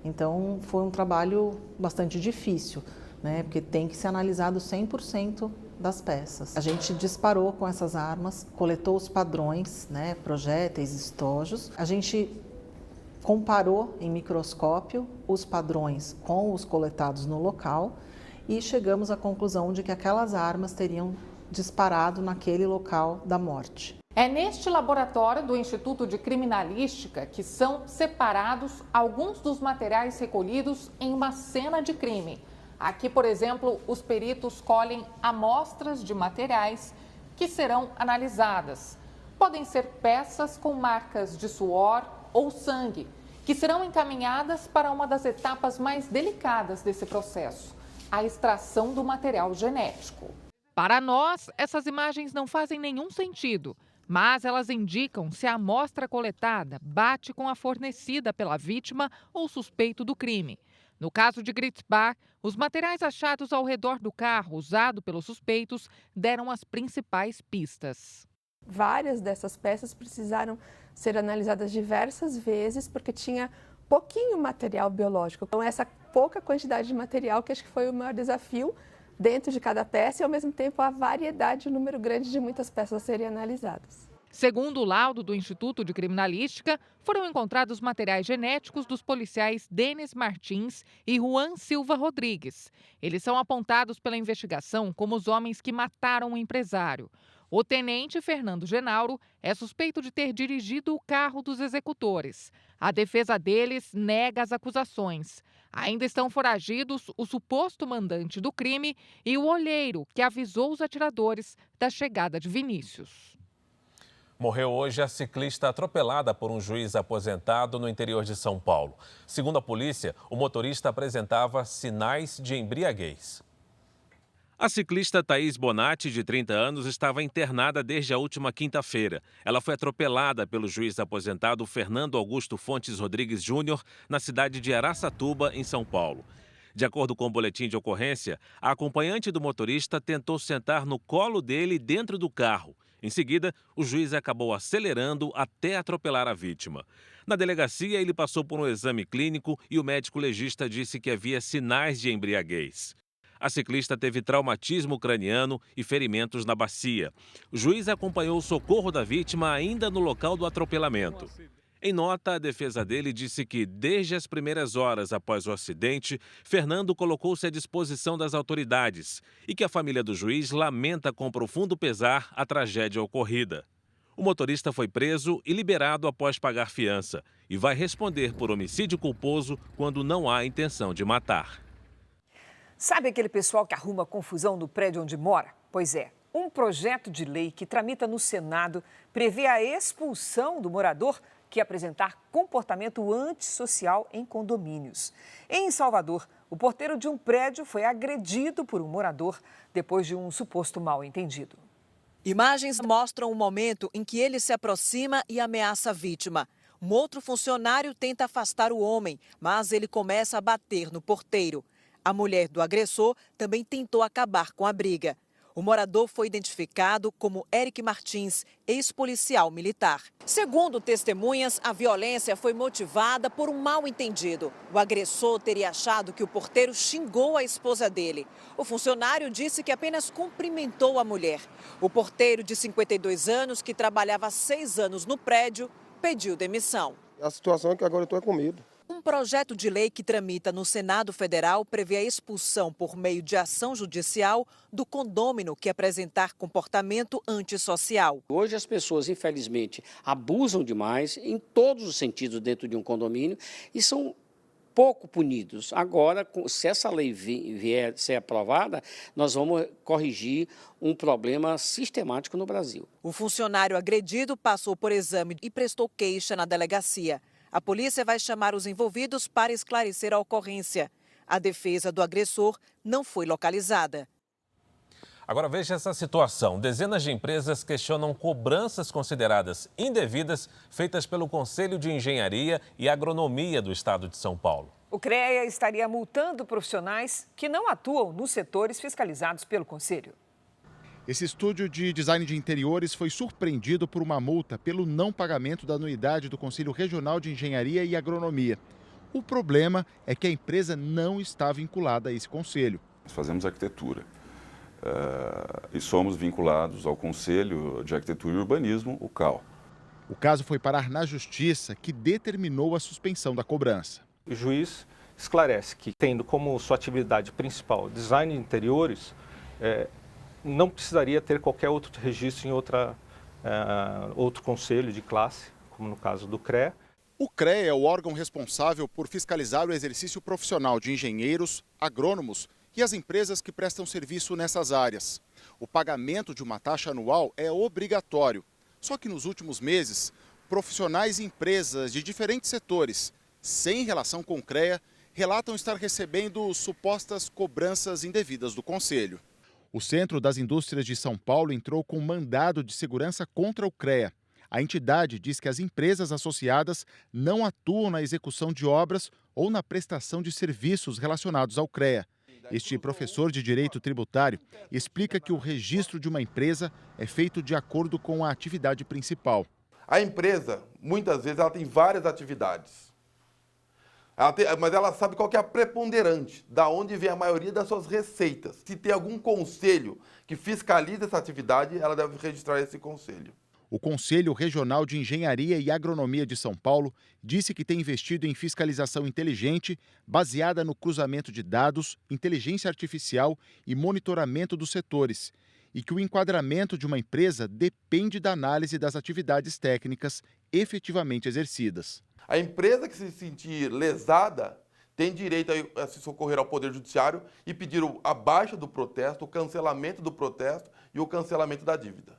Então, foi um trabalho bastante difícil, né? Porque tem que ser analisado 100% das peças. A gente disparou com essas armas, coletou os padrões, né? Projéteis, estojos. A gente comparou em microscópio os padrões com os coletados no local e chegamos à conclusão de que aquelas armas teriam disparado naquele local da morte. É neste laboratório do Instituto de Criminalística que são separados alguns dos materiais recolhidos em uma cena de crime. Aqui, por exemplo, os peritos colhem amostras de materiais que serão analisadas. Podem ser peças com marcas de suor ou sangue, que serão encaminhadas para uma das etapas mais delicadas desse processo, a extração do material genético. Para nós, essas imagens não fazem nenhum sentido, mas elas indicam se a amostra coletada bate com a fornecida pela vítima ou suspeito do crime. No caso de Gritzbach, os materiais achados ao redor do carro usado pelos suspeitos deram as principais pistas. Várias dessas peças precisaram ser analisadas diversas vezes porque tinha pouquinho material biológico. Então, essa pouca quantidade de material que acho que foi o maior desafio dentro de cada peça e, ao mesmo tempo, a variedade, o número grande de muitas peças a serem analisadas. Segundo o laudo do Instituto de Criminalística, foram encontrados materiais genéticos dos policiais Denis Martins e Juan Silva Rodrigues. Eles são apontados pela investigação como os homens que mataram o empresário. O tenente Fernando Genauro é suspeito de ter dirigido o carro dos executores. A defesa deles nega as acusações. Ainda estão foragidos o suposto mandante do crime e o olheiro que avisou os atiradores da chegada de Vinícius. Morreu hoje a ciclista atropelada por um juiz aposentado no interior de São Paulo. Segundo a polícia, o motorista apresentava sinais de embriaguez. A ciclista Thaís Bonatti, de 30 anos, estava internada desde a última quinta-feira. Ela foi atropelada pelo juiz aposentado Fernando Augusto Fontes Rodrigues Júnior, na cidade de Araçatuba, em São Paulo. De acordo com o boletim de ocorrência, a acompanhante do motorista tentou sentar no colo dele dentro do carro. Em seguida, o juiz acabou acelerando até atropelar a vítima. Na delegacia, ele passou por um exame clínico e o médico legista disse que havia sinais de embriaguez. A ciclista teve traumatismo craniano e ferimentos na bacia. O juiz acompanhou o socorro da vítima ainda no local do atropelamento. Em nota, a defesa dele disse que, desde as primeiras horas após o acidente, Fernando colocou-se à disposição das autoridades e que a família do juiz lamenta com profundo pesar a tragédia ocorrida. O motorista foi preso e liberado após pagar fiança e vai responder por homicídio culposo quando não há intenção de matar. Sabe aquele pessoal que arruma confusão no prédio onde mora? Pois é, um projeto de lei que tramita no Senado prevê a expulsão do morador que apresentar comportamento antissocial em condomínios. Em Salvador, o porteiro de um prédio foi agredido por um morador depois de um suposto mal-entendido. Imagens mostram o momento em que ele se aproxima e ameaça a vítima. Um outro funcionário tenta afastar o homem, mas ele começa a bater no porteiro. A mulher do agressor também tentou acabar com a briga. O morador foi identificado como Eric Martins, ex-policial militar. Segundo testemunhas, a violência foi motivada por um mal-entendido. O agressor teria achado que o porteiro xingou a esposa dele. O funcionário disse que apenas cumprimentou a mulher. O porteiro, de 52 anos, que trabalhava há 6 anos no prédio, pediu demissão. A situação é que agora eu estou com medo. Um projeto de lei que tramita no Senado Federal prevê a expulsão por meio de ação judicial do condômino que apresentar comportamento antissocial. Hoje as pessoas, infelizmente, abusam demais em todos os sentidos dentro de um condomínio e são pouco punidos. Agora, se essa lei vier ser aprovada, nós vamos corrigir um problema sistemático no Brasil. O funcionário agredido passou por exame e prestou queixa na delegacia. A polícia vai chamar os envolvidos para esclarecer a ocorrência. A defesa do agressor não foi localizada. Agora veja essa situação. Dezenas de empresas questionam cobranças consideradas indevidas feitas pelo Conselho de Engenharia e Agronomia do Estado de São Paulo. O CREA estaria multando profissionais que não atuam nos setores fiscalizados pelo Conselho. Esse estúdio de design de interiores foi surpreendido por uma multa pelo não pagamento da anuidade do Conselho Regional de Engenharia e Agronomia. O problema é que a empresa não está vinculada a esse conselho. Nós fazemos arquitetura e somos vinculados ao Conselho de Arquitetura e Urbanismo, o CAU. O caso foi parar na Justiça, que determinou a suspensão da cobrança. O juiz esclarece que, tendo como sua atividade principal design de interiores, não precisaria ter qualquer outro registro em outro conselho de classe, como no caso do CREA. O CREA é o órgão responsável por fiscalizar o exercício profissional de engenheiros, agrônomos e as empresas que prestam serviço nessas áreas. O pagamento de uma taxa anual é obrigatório. Só que nos últimos meses, profissionais e empresas de diferentes setores, sem relação com o CREA, relatam estar recebendo supostas cobranças indevidas do Conselho. O Centro das Indústrias de São Paulo entrou com mandado de segurança contra o CREA. A entidade diz que as empresas associadas não atuam na execução de obras ou na prestação de serviços relacionados ao CREA. Este professor de Direito Tributário explica que o registro de uma empresa é feito de acordo com a atividade principal. A empresa, muitas vezes, ela tem várias atividades. Mas ela sabe qual que é a preponderante, da onde vem a maioria das suas receitas. Se tem algum conselho que fiscaliza essa atividade, ela deve registrar esse conselho. O Conselho Regional de Engenharia e Agronomia de São Paulo disse que tem investido em fiscalização inteligente, baseada no cruzamento de dados, inteligência artificial e monitoramento dos setores, e que o enquadramento de uma empresa depende da análise das atividades técnicas efetivamente exercidas. A empresa que se sentir lesada tem direito a se socorrer ao Poder Judiciário e pedir a baixa do protesto, o cancelamento do protesto e o cancelamento da dívida.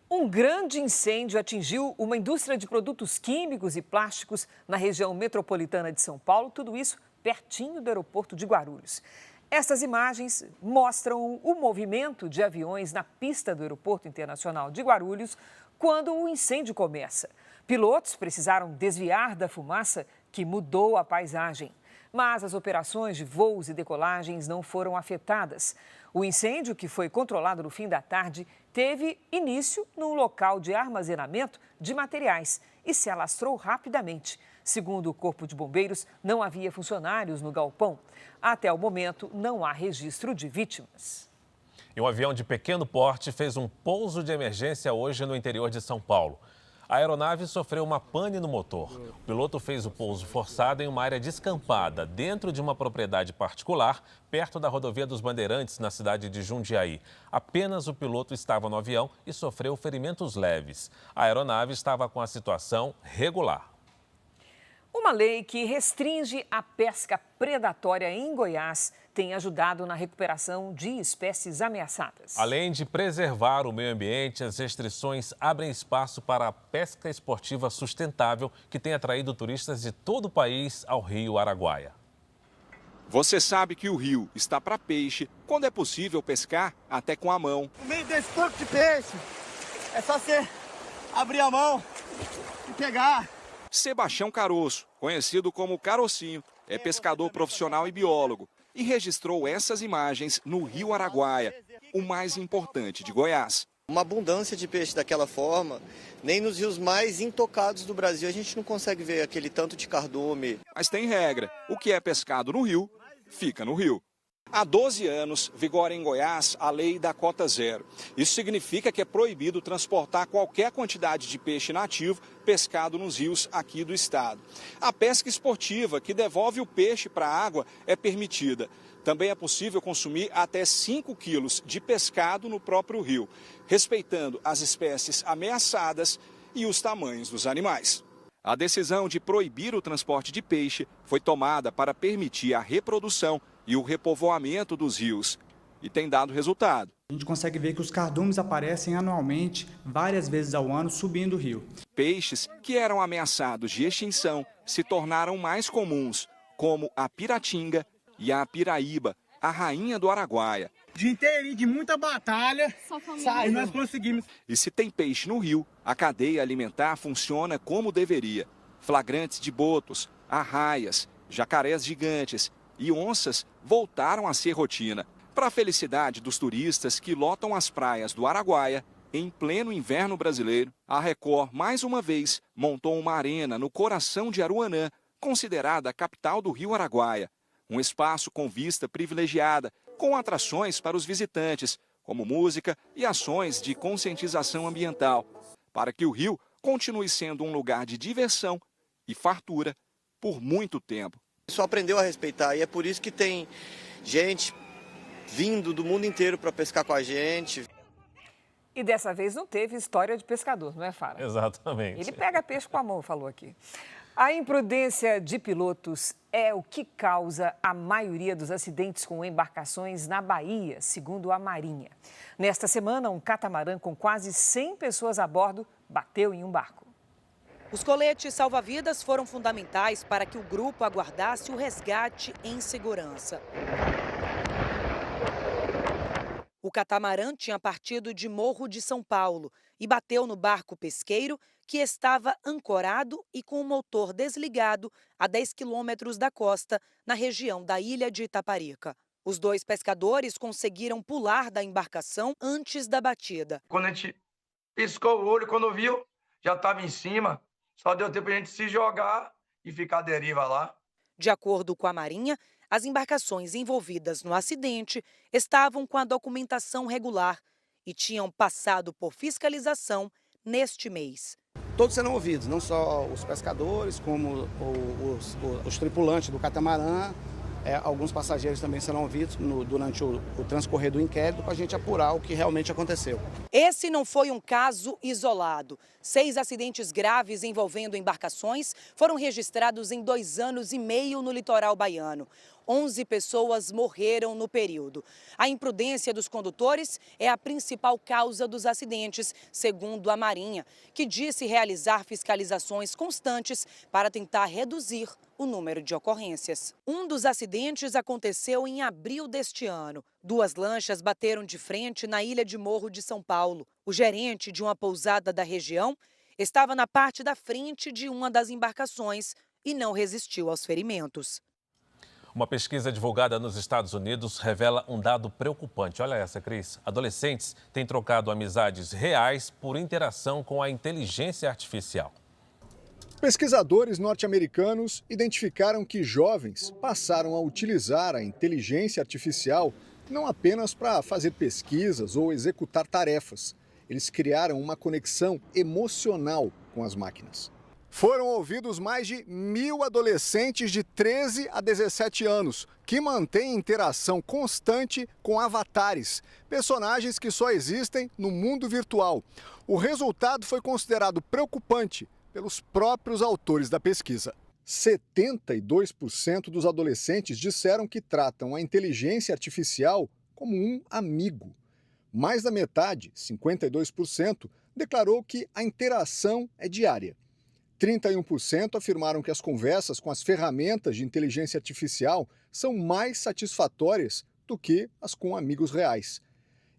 Um grande incêndio atingiu uma indústria de produtos químicos e plásticos na região metropolitana de São Paulo, tudo isso pertinho do aeroporto de Guarulhos. Essas imagens mostram o movimento de aviões na pista do Aeroporto Internacional de Guarulhos quando o incêndio começa. Pilotos precisaram desviar da fumaça que mudou a paisagem. Mas as operações de voos e decolagens não foram afetadas. O incêndio, que foi controlado no fim da tarde, teve início num local de armazenamento de materiais e se alastrou rapidamente. Segundo o Corpo de Bombeiros, não havia funcionários no galpão. Até o momento, não há registro de vítimas. E um avião de pequeno porte fez um pouso de emergência hoje no interior de São Paulo. A aeronave sofreu uma pane no motor. O piloto fez o pouso forçado em uma área descampada, dentro de uma propriedade particular, perto da rodovia dos Bandeirantes, na cidade de Jundiaí. Apenas o piloto estava no avião e sofreu ferimentos leves. A aeronave estava com a situação regular. Uma lei que restringe a pesca predatória em Goiás tem ajudado na recuperação de espécies ameaçadas. Além de preservar o meio ambiente, as restrições abrem espaço para a pesca esportiva sustentável, que tem atraído turistas de todo o país ao Rio Araguaia. Você sabe que o rio está para peixe quando é possível pescar até com a mão. No meio desse tanto de peixe, é só você abrir a mão e pegar. Sebastião Caroço, conhecido como Carocinho, é pescador profissional e biólogo e registrou essas imagens no Rio Araguaia, o mais importante de Goiás. Uma abundância de peixe daquela forma, nem nos rios mais intocados do Brasil a gente não consegue ver aquele tanto de cardume. Mas tem regra, o que é pescado no rio, fica no rio. Há 12 anos, vigora em Goiás a lei da cota zero. Isso significa que é proibido transportar qualquer quantidade de peixe nativo pescado nos rios aqui do estado. A pesca esportiva, que devolve o peixe para a água, é permitida. Também é possível consumir até 5 quilos de pescado no próprio rio, respeitando as espécies ameaçadas e os tamanhos dos animais. A decisão de proibir o transporte de peixe foi tomada para permitir a reprodução e o repovoamento dos rios. E tem dado resultado. A gente consegue ver que os cardumes aparecem anualmente, várias vezes ao ano, subindo o rio. Peixes que eram ameaçados de extinção se tornaram mais comuns, como a piratinga e a piraíba, a rainha do Araguaia. De inteirinho, de muita batalha, nós conseguimos. E se tem peixe no rio, a cadeia alimentar funciona como deveria. Flagrantes de botos, arraias, jacarés gigantes e onças voltaram a ser rotina. Para a felicidade dos turistas que lotam as praias do Araguaia, em pleno inverno brasileiro, a Record, mais uma vez, montou uma arena no coração de Aruanã, considerada a capital do Rio Araguaia. Um espaço com vista privilegiada, com atrações para os visitantes, como música e ações de conscientização ambiental, para que o rio continue sendo um lugar de diversão e fartura por muito tempo. Só aprendeu a respeitar e é por isso que tem gente vindo do mundo inteiro para pescar com a gente. E dessa vez não teve história de pescador, não é, Fara? Exatamente. Ele pega peixe com a mão, falou aqui. A imprudência de pilotos é o que causa a maioria dos acidentes com embarcações na Bahia, segundo a Marinha. Nesta semana, um catamarã com quase 100 pessoas a bordo bateu em um barco. Os coletes salva-vidas foram fundamentais para que o grupo aguardasse o resgate em segurança. O catamarã tinha partido de Morro de São Paulo e bateu no barco pesqueiro que estava ancorado e com o motor desligado a 10 quilômetros da costa, na região da ilha de Itaparica. Os 2 pescadores conseguiram pular da embarcação antes da batida. Quando a gente piscou o olho, quando viu, já estava em cima. Só deu tempo a gente se jogar e ficar à deriva lá. De acordo com a Marinha, as embarcações envolvidas no acidente estavam com a documentação regular e tinham passado por fiscalização neste mês. Todos serão ouvidos, não só os pescadores, como os tripulantes do catamarã. Alguns passageiros também serão ouvidos durante o transcorrer do inquérito para a gente apurar o que realmente aconteceu. Esse não foi um caso isolado. 6 acidentes graves envolvendo embarcações foram registrados em 2 anos e meio no litoral baiano. 11 pessoas morreram no período. A imprudência dos condutores é a principal causa dos acidentes, segundo a Marinha, que disse realizar fiscalizações constantes para tentar reduzir o número de ocorrências. Um dos acidentes aconteceu em abril deste ano. 2 lanchas bateram de frente na ilha de Morro de São Paulo. O gerente de uma pousada da região estava na parte da frente de uma das embarcações e não resistiu aos ferimentos. Uma pesquisa divulgada nos Estados Unidos revela um dado preocupante. Olha essa, Cris. Adolescentes têm trocado amizades reais por interação com a inteligência artificial. Pesquisadores norte-americanos identificaram que jovens passaram a utilizar a inteligência artificial não apenas para fazer pesquisas ou executar tarefas. Eles criaram uma conexão emocional com as máquinas. Foram ouvidos mais de 1.000 adolescentes de 13 a 17 anos, que mantêm interação constante com avatares, personagens que só existem no mundo virtual. O resultado foi considerado preocupante pelos próprios autores da pesquisa. 72% dos adolescentes disseram que tratam a inteligência artificial como um amigo. Mais da metade, 52%, declarou que a interação é diária. 31% afirmaram que as conversas com as ferramentas de inteligência artificial são mais satisfatórias do que as com amigos reais.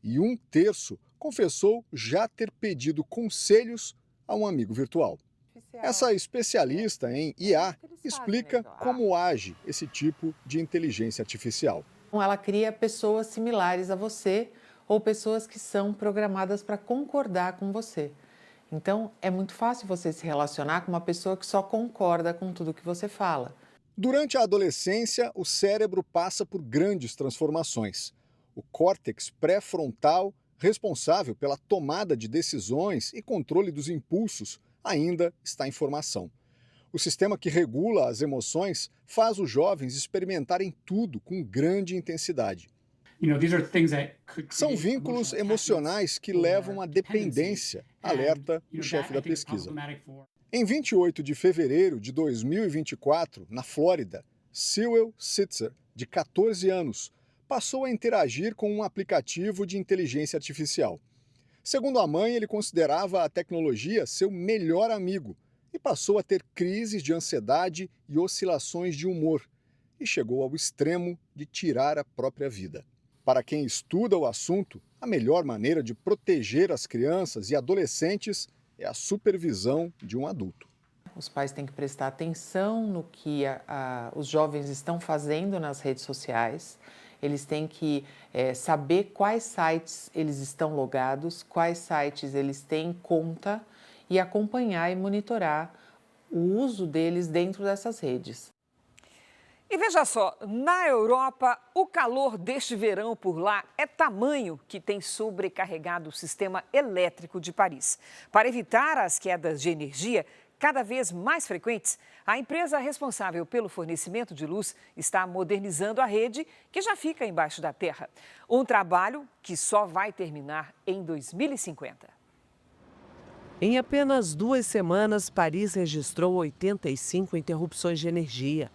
E 1/3 confessou já ter pedido conselhos a um amigo virtual. Essa especialista em IA explica como age esse tipo de inteligência artificial. Ela cria pessoas similares a você ou pessoas que são programadas para concordar com você. Então, é muito fácil você se relacionar com uma pessoa que só concorda com tudo que você fala. Durante a adolescência, o cérebro passa por grandes transformações. O córtex pré-frontal, responsável pela tomada de decisões e controle dos impulsos, ainda está em formação. O sistema que regula as emoções faz os jovens experimentarem tudo com grande intensidade. São vínculos emocionais que levam à dependência, alerta o chefe da pesquisa. Em 28 de fevereiro de 2024, na Flórida, Sewell Sitzer, de 14 anos, passou a interagir com um aplicativo de inteligência artificial. Segundo a mãe, ele considerava a tecnologia seu melhor amigo e passou a ter crises de ansiedade e oscilações de humor, e chegou ao extremo de tirar a própria vida. Para quem estuda o assunto, a melhor maneira de proteger as crianças e adolescentes é a supervisão de um adulto. Os pais têm que prestar atenção no que os jovens estão fazendo nas redes sociais. Eles têm que saber quais sites eles estão logados, quais sites eles têm conta e acompanhar e monitorar o uso deles dentro dessas redes. E veja só, na Europa, o calor deste verão por lá é tamanho que tem sobrecarregado o sistema elétrico de Paris. Para evitar as quedas de energia cada vez mais frequentes, a empresa responsável pelo fornecimento de luz está modernizando a rede, que já fica embaixo da terra. Um trabalho que só vai terminar em 2050. Em apenas 2 semanas, Paris registrou 85 interrupções de energia.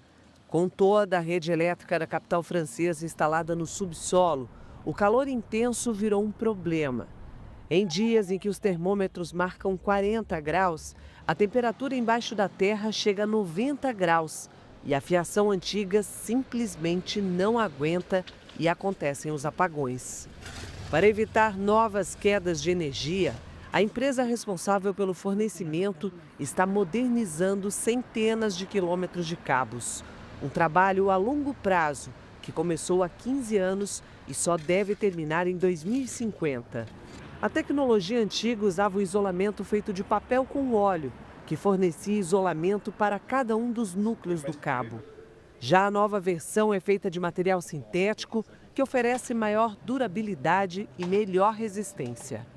Com toda a rede elétrica da capital francesa instalada no subsolo, o calor intenso virou um problema. Em dias em que os termômetros marcam 40 graus, a temperatura embaixo da terra chega a 90 graus e a fiação antiga simplesmente não aguenta e acontecem os apagões. Para evitar novas quedas de energia, a empresa responsável pelo fornecimento está modernizando centenas de quilômetros de cabos. Um trabalho a longo prazo, que começou há 15 anos e só deve terminar em 2050. A tecnologia antiga usava o isolamento feito de papel com óleo, que fornecia isolamento para cada um dos núcleos do cabo. Já a nova versão é feita de material sintético, que oferece maior durabilidade e melhor resistência.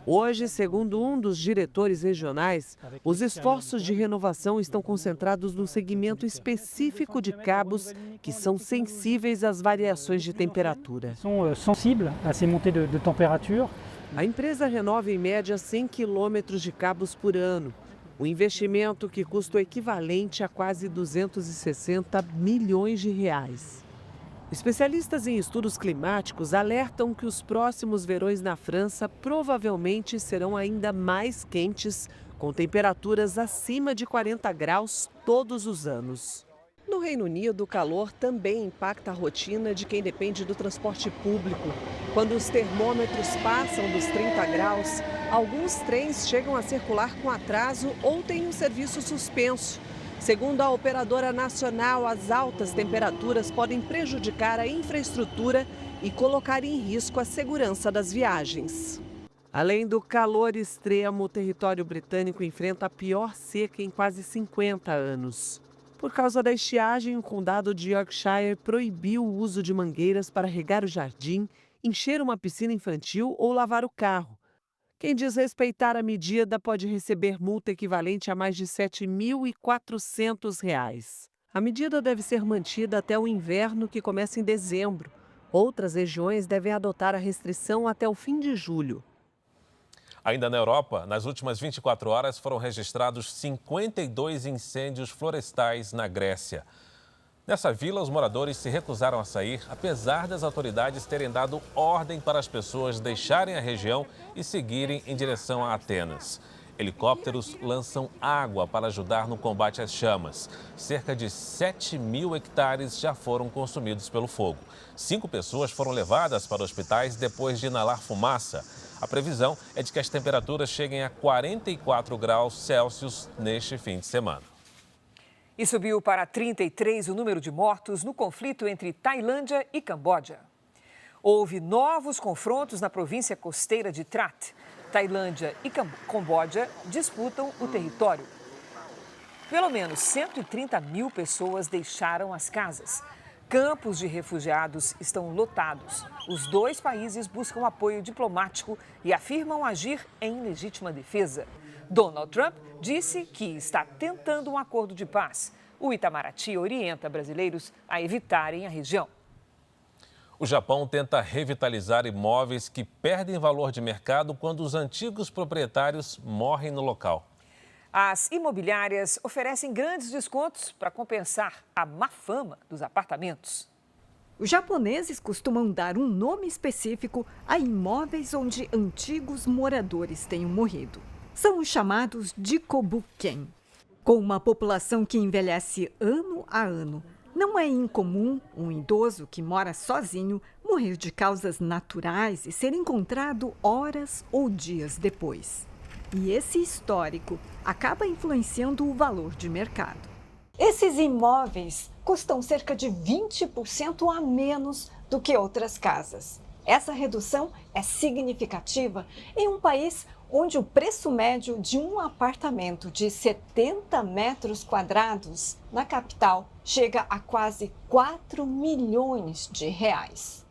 Hoje, segundo um dos diretores regionais, os esforços de renovação estão concentrados no segmento específico de cabos que são sensíveis às variações de temperatura. A empresa renova em média 100 quilômetros de cabos por ano, um investimento que custa o equivalente a quase 260 milhões de reais. Especialistas em estudos climáticos alertam que os próximos verões na França provavelmente serão ainda mais quentes, com temperaturas acima de 40 graus todos os anos. No Reino Unido, o calor também impacta a rotina de quem depende do transporte público. Quando os termômetros passam dos 30 graus, alguns trens chegam a circular com atraso ou têm um serviço suspenso. Segundo a operadora nacional, as altas temperaturas podem prejudicar a infraestrutura e colocar em risco a segurança das viagens. Além do calor extremo, o território britânico enfrenta a pior seca em quase 50 anos. Por causa da estiagem, o condado de Yorkshire proibiu o uso de mangueiras para regar o jardim, encher uma piscina infantil ou lavar o carro. Quem desrespeitar a medida pode receber multa equivalente a mais de R$ 7.400. A medida deve ser mantida até o inverno, que começa em dezembro. Outras regiões devem adotar a restrição até o fim de julho. Ainda na Europa, nas últimas 24 horas foram registrados 52 incêndios florestais na Grécia. Nessa vila, os moradores se recusaram a sair, apesar das autoridades terem dado ordem para as pessoas deixarem a região e seguirem em direção a Atenas. Helicópteros lançam água para ajudar no combate às chamas. Cerca de 7.000 hectares já foram consumidos pelo fogo. 5 pessoas foram levadas para hospitais depois de inalar fumaça. A previsão é de que as temperaturas cheguem a 44 graus Celsius neste fim de semana. E subiu para 33 o número de mortos no conflito entre Tailândia e Camboja. Houve novos confrontos na província costeira de Trat. Tailândia e Camboja disputam o território. Pelo menos 130 mil pessoas deixaram as casas. Campos de refugiados estão lotados. Os dois países buscam apoio diplomático e afirmam agir em legítima defesa. Donald Trump disse que está tentando um acordo de paz. O Itamaraty orienta brasileiros a evitarem a região. O Japão tenta revitalizar imóveis que perdem valor de mercado quando os antigos proprietários morrem no local. As imobiliárias oferecem grandes descontos para compensar a má fama dos apartamentos. Os japoneses costumam dar um nome específico a imóveis onde antigos moradores tenham morrido. São os chamados Jikobuken. Com uma população que envelhece ano a ano, não é incomum um idoso que mora sozinho morrer de causas naturais e ser encontrado horas ou dias depois. E esse histórico acaba influenciando o valor de mercado. Esses imóveis custam cerca de 20% a menos do que outras casas. Essa redução é significativa em um país onde o preço médio de um apartamento de 70 metros quadrados na capital chega a quase 4 milhões de reais.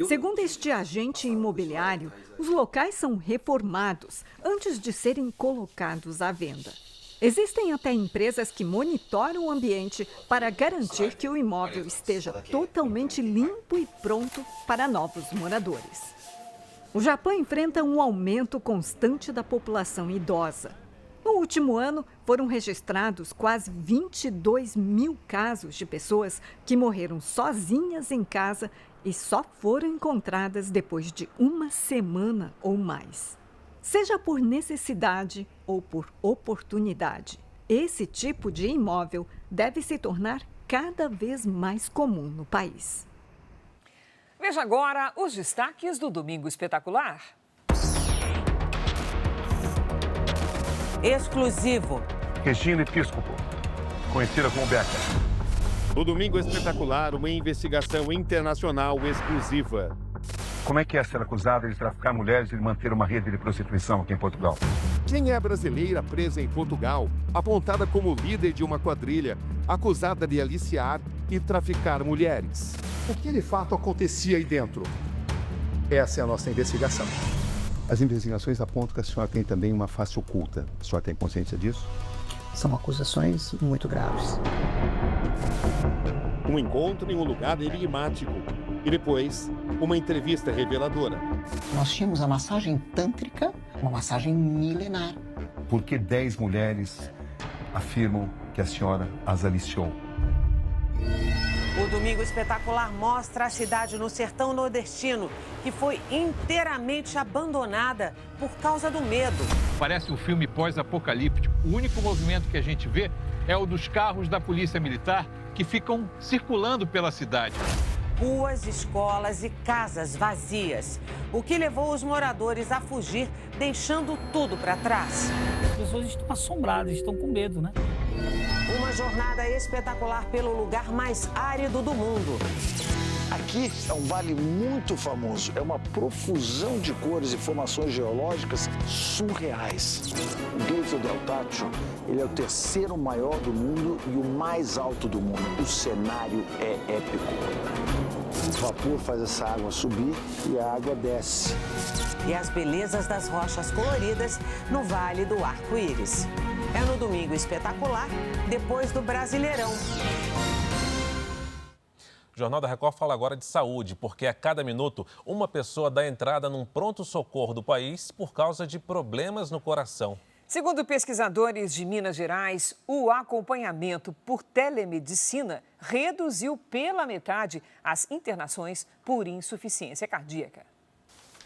Segundo este agente imobiliário, os locais são reformados antes de serem colocados à venda. Existem até empresas que monitoram o ambiente para garantir que o imóvel esteja totalmente limpo e pronto para novos moradores. O Japão enfrenta um aumento constante da população idosa. No último ano, foram registrados quase 22 mil casos de pessoas que morreram sozinhas em casa e só foram encontradas depois de uma semana ou mais. Seja por necessidade ou por oportunidade, esse tipo de imóvel deve se tornar cada vez mais comum no país. Veja agora os destaques do Domingo Espetacular. Exclusivo. Regina Episcopo, conhecida como Beca. No Domingo Espetacular, uma investigação internacional exclusiva. Como é que é ser acusada de traficar mulheres e de manter uma rede de prostituição aqui em Portugal? Quem é a brasileira presa em Portugal, apontada como líder de uma quadrilha, acusada de aliciar e traficar mulheres? O que de fato acontecia aí dentro? Essa é a nossa investigação. As investigações apontam que a senhora tem também uma face oculta. A senhora tem consciência disso? São acusações muito graves. Um encontro em um lugar enigmático e depois uma entrevista reveladora. Nós tínhamos a massagem tântrica, uma massagem milenar. Por que 10 mulheres afirmam que a senhora as aliciou? O Domingo Espetacular mostra a cidade no sertão nordestino, que foi inteiramente abandonada por causa do medo. Parece um filme pós-apocalíptico. O único movimento que a gente vê é o dos carros da Polícia Militar que ficam circulando pela cidade. Ruas, escolas e casas vazias, o que levou os moradores a fugir, deixando tudo para trás. As pessoas estão assombradas, estão com medo, né? Uma jornada espetacular pelo lugar mais árido do mundo. Aqui é um vale muito famoso. É uma profusão de cores e formações geológicas surreais. O Grito del Tacho, ele é o terceiro maior do mundo e o mais alto do mundo. O cenário é épico. O vapor faz essa água subir e a água desce. E as belezas das rochas coloridas no Vale do Arco-Íris. É no Domingo Espetacular, depois do Brasileirão. O Jornal da Record fala agora de saúde, porque a cada minuto uma pessoa dá entrada num pronto-socorro do país por causa de problemas no coração. Segundo pesquisadores de Minas Gerais, o acompanhamento por telemedicina reduziu pela metade as internações por insuficiência cardíaca.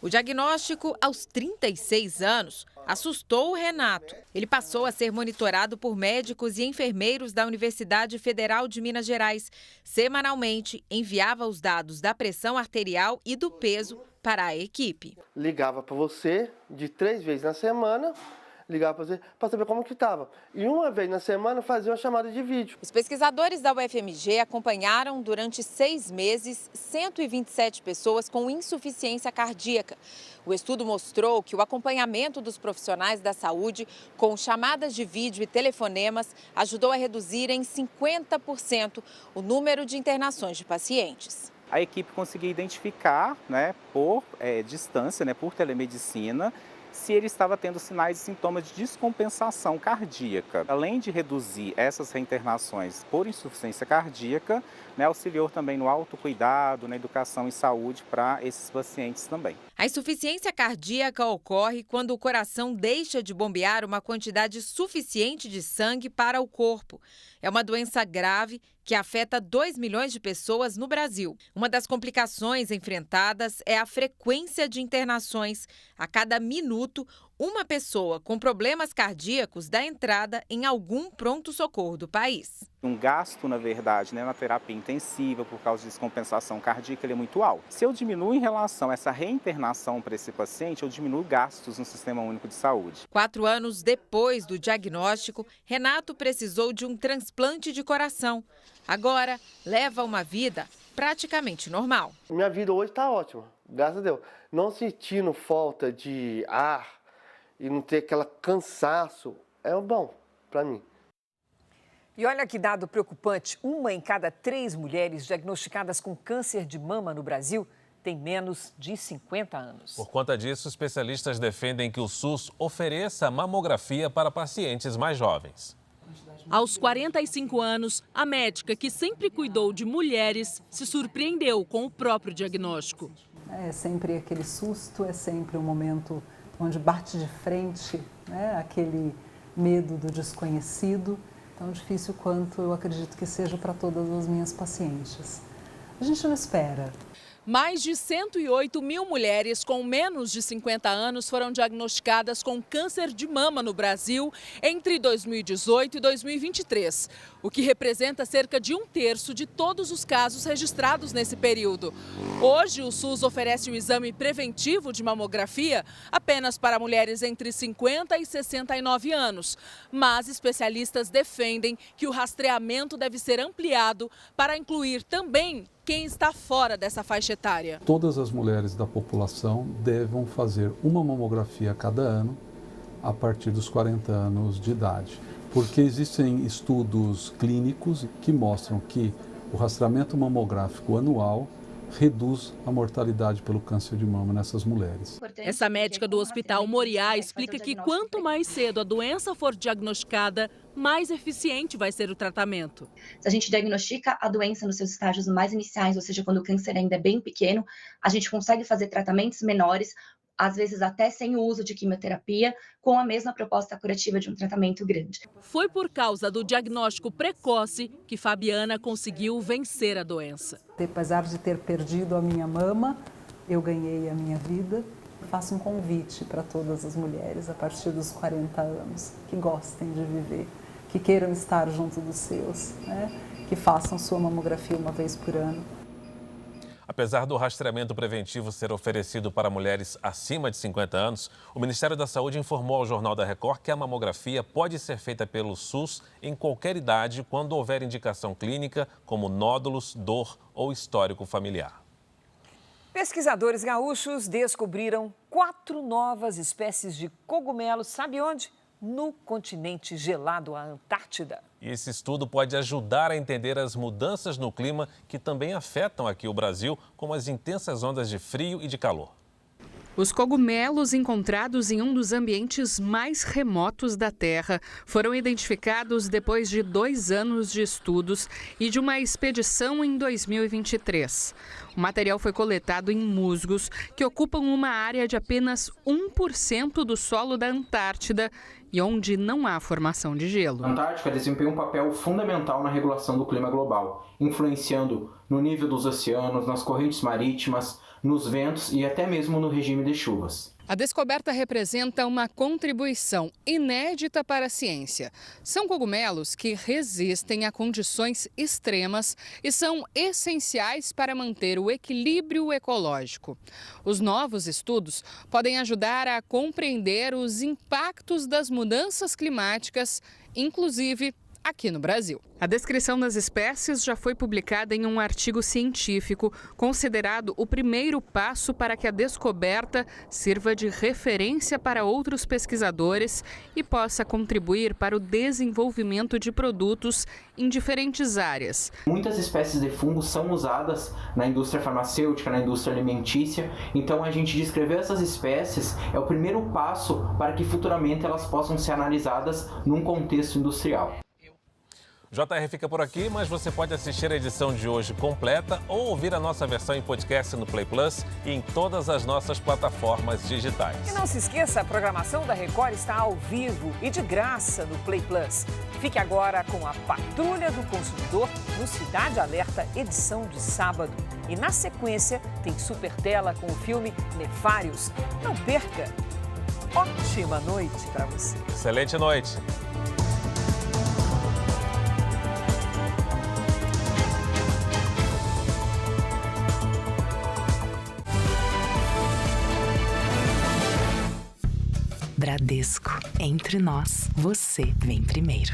O diagnóstico aos 36 anos assustou o Renato. Ele passou a ser monitorado por médicos e enfermeiros da Universidade Federal de Minas Gerais. Semanalmente, enviava os dados da pressão arterial e do peso para a equipe. Ligava para você de 3 vezes na semana, ligava para você para saber como que estava. E uma vez na semana fazia uma chamada de vídeo. Os pesquisadores da UFMG acompanharam durante 6 meses 127 pessoas com insuficiência cardíaca. O estudo mostrou que o acompanhamento dos profissionais da saúde com chamadas de vídeo e telefonemas ajudou a reduzir em 50% o número de internações de pacientes. A equipe conseguia identificar, por distância, por telemedicina, se ele estava tendo sinais e sintomas de descompensação cardíaca. Além de reduzir essas reinternações por insuficiência cardíaca, auxiliou também no autocuidado, na educação e saúde para esses pacientes também. A insuficiência cardíaca ocorre quando o coração deixa de bombear uma quantidade suficiente de sangue para o corpo. É uma doença grave que afeta 2 milhões de pessoas no Brasil. Uma das complicações enfrentadas é a frequência de internações. A cada minuto, uma pessoa com problemas cardíacos dá entrada em algum pronto-socorro do país. Um gasto, na verdade, na terapia intensiva por causa de descompensação cardíaca, ele é muito alto. Se eu diminuo em relação a essa reinternação para esse paciente, eu diminuo gastos no Sistema Único de Saúde. 4 anos depois do diagnóstico, Renato precisou de um transplante de coração. Agora, leva uma vida praticamente normal. Minha vida hoje está ótima, graças a Deus. Não sentindo falta de ar e não ter aquele cansaço, é bom para mim. E olha que dado preocupante, 1 em cada 3 mulheres diagnosticadas com câncer de mama no Brasil tem menos de 50 anos. Por conta disso, especialistas defendem que o SUS ofereça mamografia para pacientes mais jovens. Aos 45 anos, a médica que sempre cuidou de mulheres se surpreendeu com o próprio diagnóstico. É sempre aquele susto, é sempre um momento onde bate de frente, aquele medo do desconhecido. Tão difícil quanto eu acredito que seja para todas as minhas pacientes. A gente não espera. Mais de 108 mil mulheres com menos de 50 anos foram diagnosticadas com câncer de mama no Brasil entre 2018 e 2023, o que representa cerca de 1/3 de todos os casos registrados nesse período. Hoje, o SUS oferece o exame preventivo de mamografia apenas para mulheres entre 50 e 69 anos, mas especialistas defendem que o rastreamento deve ser ampliado para incluir também quem está fora dessa faixa etária. Todas as mulheres da população devem fazer uma mamografia a cada ano a partir dos 40 anos de idade, porque existem estudos clínicos que mostram que o rastreamento mamográfico anual reduz a mortalidade pelo câncer de mama nessas mulheres. Essa médica do Hospital Moriá explica que quanto mais cedo a doença for diagnosticada, mais eficiente vai ser o tratamento. Se a gente diagnostica a doença nos seus estágios mais iniciais, ou seja, quando o câncer ainda é bem pequeno, a gente consegue fazer tratamentos menores, às vezes até sem o uso de quimioterapia, com a mesma proposta curativa de um tratamento grande. Foi por causa do diagnóstico precoce que Fabiana conseguiu vencer a doença. Apesar de ter perdido a minha mama, eu ganhei a minha vida. Faço um convite para todas as mulheres a partir dos 40 anos que gostem de viver, que queiram estar junto dos seus, que façam sua mamografia uma vez por ano. Apesar do rastreamento preventivo ser oferecido para mulheres acima de 50 anos, o Ministério da Saúde informou ao Jornal da Record que a mamografia pode ser feita pelo SUS em qualquer idade quando houver indicação clínica, como nódulos, dor ou histórico familiar. Pesquisadores gaúchos descobriram 4 novas espécies de cogumelos, sabe onde? No continente gelado, a Antártida. E esse estudo pode ajudar a entender as mudanças no clima que também afetam aqui o Brasil, como as intensas ondas de frio e de calor. Os cogumelos encontrados em um dos ambientes mais remotos da Terra foram identificados depois de 2 anos de estudos e de uma expedição em 2023. O material foi coletado em musgos que ocupam uma área de apenas 1% do solo da Antártida e onde não há formação de gelo. A Antártica desempenha um papel fundamental na regulação do clima global, influenciando no nível dos oceanos, nas correntes marítimas, nos ventos e até mesmo no regime de chuvas. A descoberta representa uma contribuição inédita para a ciência. São cogumelos que resistem a condições extremas e são essenciais para manter o equilíbrio ecológico. Os novos estudos podem ajudar a compreender os impactos das mudanças climáticas, inclusive aqui no Brasil. A descrição das espécies já foi publicada em um artigo científico, considerado o primeiro passo para que a descoberta sirva de referência para outros pesquisadores e possa contribuir para o desenvolvimento de produtos em diferentes áreas. Muitas espécies de fungos são usadas na indústria farmacêutica, na indústria alimentícia, então a gente descrever essas espécies é o primeiro passo para que futuramente elas possam ser analisadas num contexto industrial. JR fica por aqui, mas você pode assistir a edição de hoje completa ou ouvir a nossa versão em podcast no Play Plus e em todas as nossas plataformas digitais. E não se esqueça, a programação da Record está ao vivo e de graça no Play Plus. Fique agora com a Patrulha do Consumidor no Cidade Alerta, edição de sábado. E na sequência tem Super Tela com o filme Nefários. Não perca! Ótima noite para você. Excelente noite. Bradesco. Entre nós, você vem primeiro.